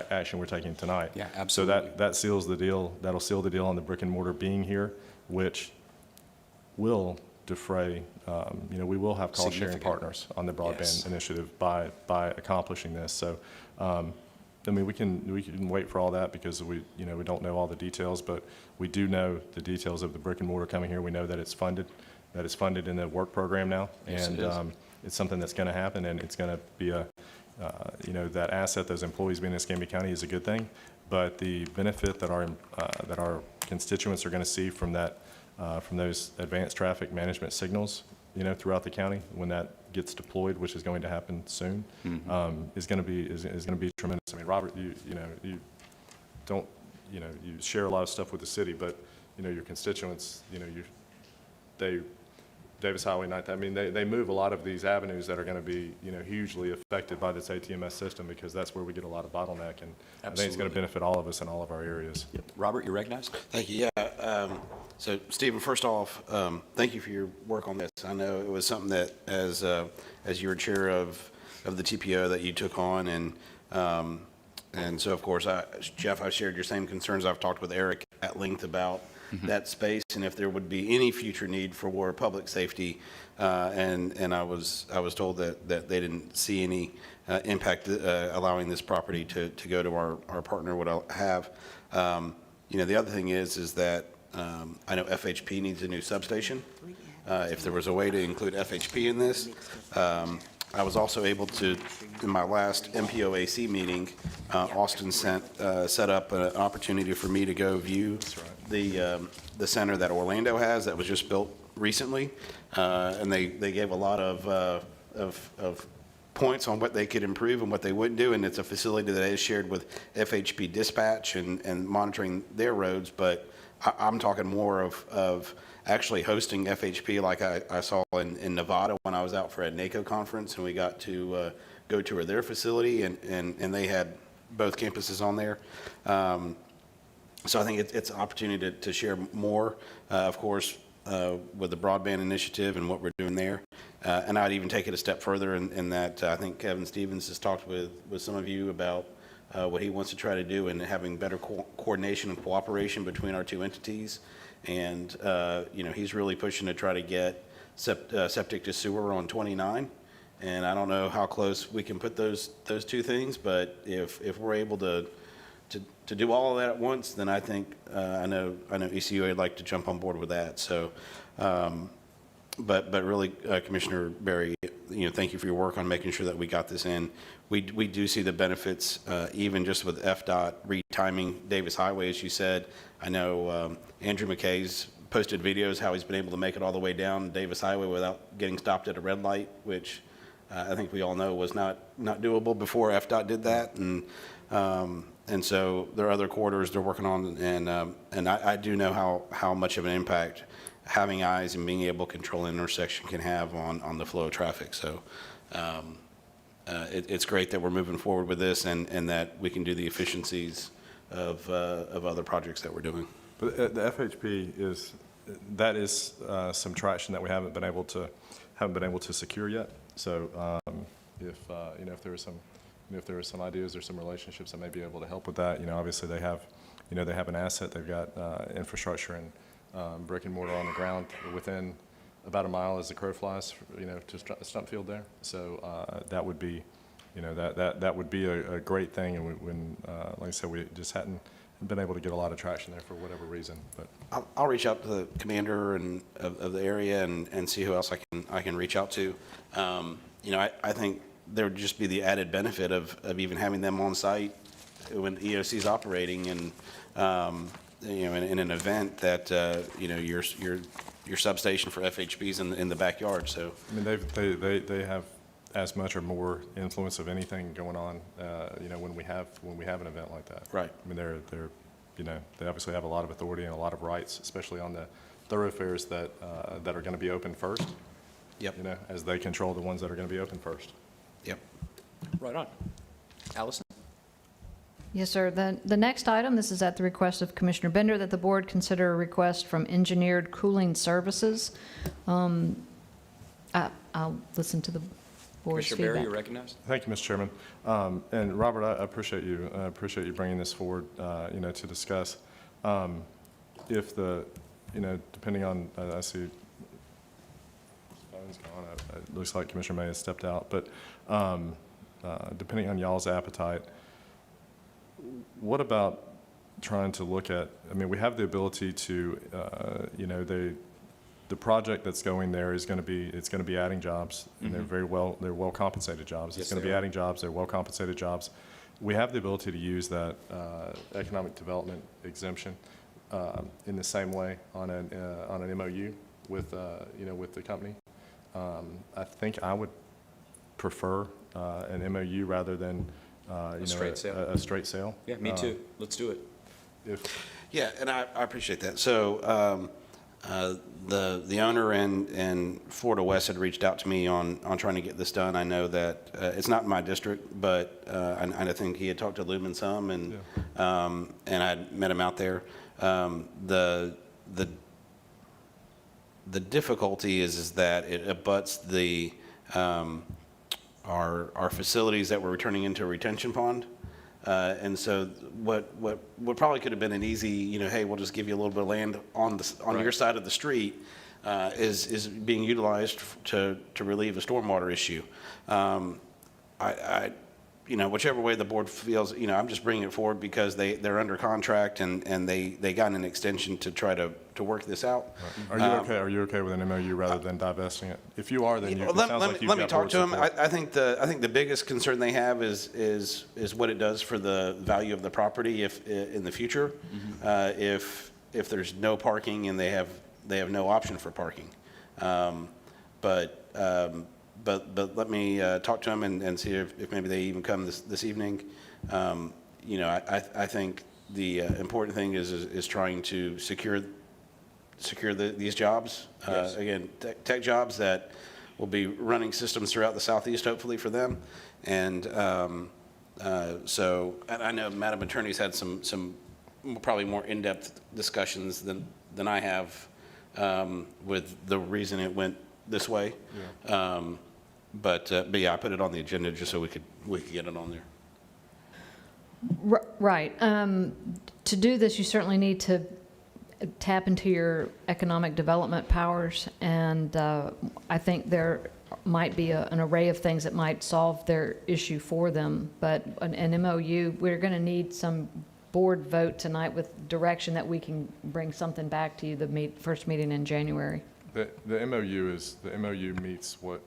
action we're taking tonight. Yeah, absolutely. So that seals the deal. That'll seal the deal on the brick and mortar being here, which will defray, you know, we will have cost sharing Significant. partners on the broadband Yes. initiative by accomplishing this. So, I mean, we can wait for all that because we don't know all the details, but we do know the details of the brick and mortar coming here. We know that it's funded in the work program now. Yes, it And is. it's something that's going to happen, and it's going to be you know, that asset, those employees being in Escambia County is a good thing, but the benefit that our constituents are going to see from that, from those advanced traffic management signals, you know, throughout the county when that gets deployed, which is going to happen soon, is going to be tremendous. I mean, Robert, you share a lot of stuff with the city, but you know, your constituents, you know, Davis Highway 9th, I mean, they move a lot of these avenues that are going to be, you know, hugely affected by this ATMS system because that's where we get a lot of bottleneck, and I think it's going Absolutely. to benefit all of us in all of our areas. Robert, you're recognized? Thank you. Yeah, So, Stephen, first off, thank you for your work on this. I know it was something that, as you were chair of the TPO, that you took on, and so, of course, Jeff, I shared your same concerns. I've talked with Eric at length about that space and if there would be any future need for public safety. And I was told that they didn't see any impact allowing this property to go to our partner would have. The other thing is that I know FHP needs a new substation. If there was a way to include FHP in this, I was also able to, in my last MPOAC meeting, Austin set up an opportunity for me to go view the center that Orlando has that was just built recently, and they gave a lot of points on what they could improve and what they wouldn't do, and it's a facility that is shared with FHP Dispatch and monitoring their roads, but I'm talking more of actually hosting FHP like I saw in Nevada when I was out for a NACO conference, and we got to go tour their facility, and they had both campuses on there. So I think it's an opportunity to share more, of course, with the broadband initiative and what we're doing there. And I'd even take it a step further in that I think Kevin Stevens has talked with some of you about what he wants to try to do and having better coordination and cooperation between our two entities. And, he's really pushing to try to get septic to sewer on 29. And I don't know how close we can put those two things, but if we're able to do all of that at once, then I think, I know ECUA would like to jump on board with that. So, but really, Commissioner Berry, thank you for your work on making sure that we got this in. We do see the benefits, even just with FDOT retiming Davis Highway, as you said. I know Andrew McKay's posted videos how he's been able to make it all the way down Davis Highway without getting stopped at a red light, which I think we all know was not doable before FDOT did that. And so there are other corridors they're working on, and I do know how much of an impact having eyes and being able to control an intersection can have on the flow of traffic. So it's great that we're moving forward with this and that we can do the efficiencies of other projects that we're doing. But the FHP is some traction that we haven't been able to secure yet. So if there are some ideas or some relationships that may be able to help with that, obviously they have an asset. They've got infrastructure and brick and mortar on the ground within about a mile as the crow flies, to Stumpfield there. So that would be, that would be a great thing. And when like I said, we just hadn't been able to get a lot of traction there for whatever reason. But I'll reach out to the commander of the area and see who else I can reach out to. I think there would just be the added benefit of even having them on site when the EOC is operating and in an event that your substation for FHP's in the backyard. So I mean they have as much or more influence of anything going on when we have an event like that. Right. I mean they obviously have a lot of authority and a lot of rights, especially on the thoroughfares that are going to be open first. Yep. As they control the ones that are going to be open first. Yep. Right on. Allison? Yes, sir. The next item, this is at the request of Commissioner Bender, that the board consider a request from Engineered Cooling Services. I'll listen to the board's Commissioner Berry, feedback. you're recognized. Thank you, Mr. Chairman. And Robert, I appreciate you. I appreciate you bringing this forward, to discuss. If depending on, I see phone's gone. It looks like Commissioner May has stepped out, but depending on y'all's appetite, what about trying to look at? I mean, we have the ability to, the project that's going there is going to be adding jobs, and they're well compensated jobs. Yes, It's going to they be are. adding jobs. They're well compensated jobs. We have the ability to use that economic development exemption in the same way on an MOU with the company. I think I would prefer an MOU rather than A straight sale. a straight sale. Yeah, me too. Let's do it. Yeah, and I appreciate that. So the owner and Florida West had reached out to me on trying to get this done. I know that it's not in my district, but I think he had talked to Lumen some, and I met him out there. The The difficulty is that it abuts the, our facilities that we're turning into a retention pond. And so what probably could have been an easy, you know, hey, we'll just give you a little bit of land on your side of the street, is being utilized to relieve a stormwater issue. You know, whichever way the board feels, you know, I'm just bringing it forward because they're under contract and they got an extension to try to work this out. Are you okay? Are you okay with an MOU rather than divesting it? If you are, then you, it sounds like you've let me got talk board to them. support. I think the biggest concern they have is what it does for the value of the property if in the future, if there's no parking and they have no option for parking. But let me talk to them and see if maybe they even come this evening. You know, I think the important thing is trying to secure these jobs. Yes. Again, tech jobs that will be running systems throughout the Southeast, hopefully for them. And so, and I know Madam Attorney's had some probably more in-depth discussions than I have with the reason it went this way. Yeah. But yeah, I put it on the agenda just so we could get it on there. Right. To do this, you certainly need to tap into your economic development powers, and I think there might be an array of things that might solve their issue for them. But an MOU, we're going to need some board vote tonight with direction that we can bring something back to you the first meeting in January. The MOU meets what,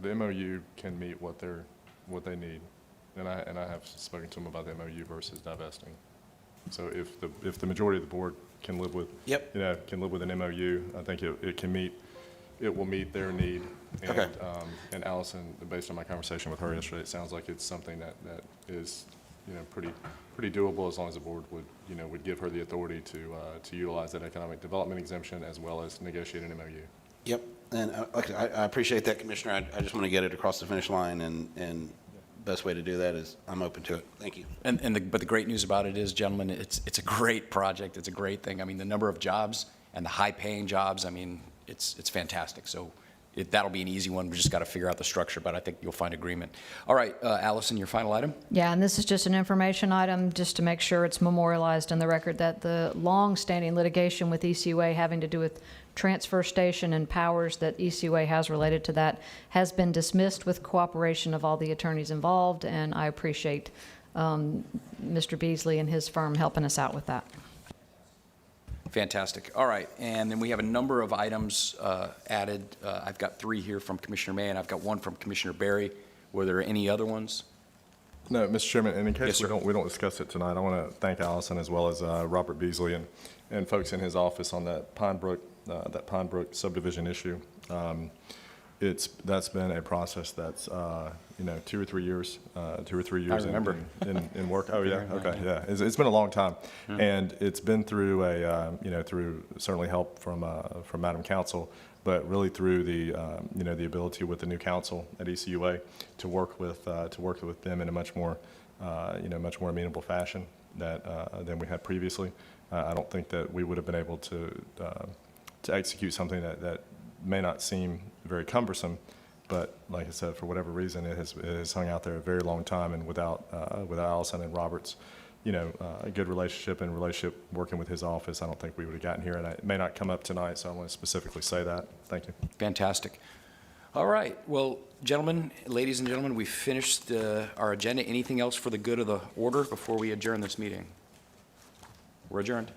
the MOU can meet what they need. And I have spoken to them about the MOU versus divesting. So if the majority of the board can live with, Yep. you know, can live with an MOU, I think it will meet their need. And, Okay. And Allison, based on my conversation with her yesterday, it sounds like it's something that is, you know, pretty doable as long as the board would give her the authority to utilize that economic development exemption as well as negotiate an MOU. Yep, and I appreciate that, Commissioner. I just want to get it across the finish line, and best way to do that is I'm open to it. Thank you. But the great news about it is, gentlemen, it's a great project. It's a great thing. I mean, the number of jobs and the high-paying jobs, I mean, it's fantastic. So that'll be an easy one. We just got to figure out the structure, but I think you'll find agreement. All right, Allison, your final item? Yeah, and this is just an information item, just to make sure it's memorialized in the record that the long-standing litigation with ECUA having to do with transfer station and powers that ECUA has related to that has been dismissed with cooperation of all the attorneys involved, and I appreciate Mr. Beasley and his firm helping us out with that. Fantastic. All right, and then we have a number of items added. I've got 3 here from Commissioner May, and I've got 1 from Commissioner Berry. Were there any other ones? No, Mr. Chairman, and in Yes, case sir. we don't discuss it tonight, I want to thank Allison as well as Robert Beasley and folks in his office on that Pine Brook subdivision issue. That's been a process that's 2 or 3 years. I remember. in work. Oh yeah, okay, yeah. It's been a long time, and it's been through through certainly help from Madam Council, but really through the the ability with the new council at ECUA to work with them in a much more much more amenable fashion than we had previously. I don't think that we would have been able to execute something that may not seem very cumbersome, but like I said, for whatever reason, it has hung out there a very long time, and without Allison and Robert's, a good relationship working with his office, I don't think we would have gotten here, and it may not come up tonight, so I want to specifically say that. Thank you. Fantastic. All right, well, gentlemen, ladies and gentlemen, we've finished our agenda. Anything else for the good of the order before we adjourn this meeting? We're adjourned.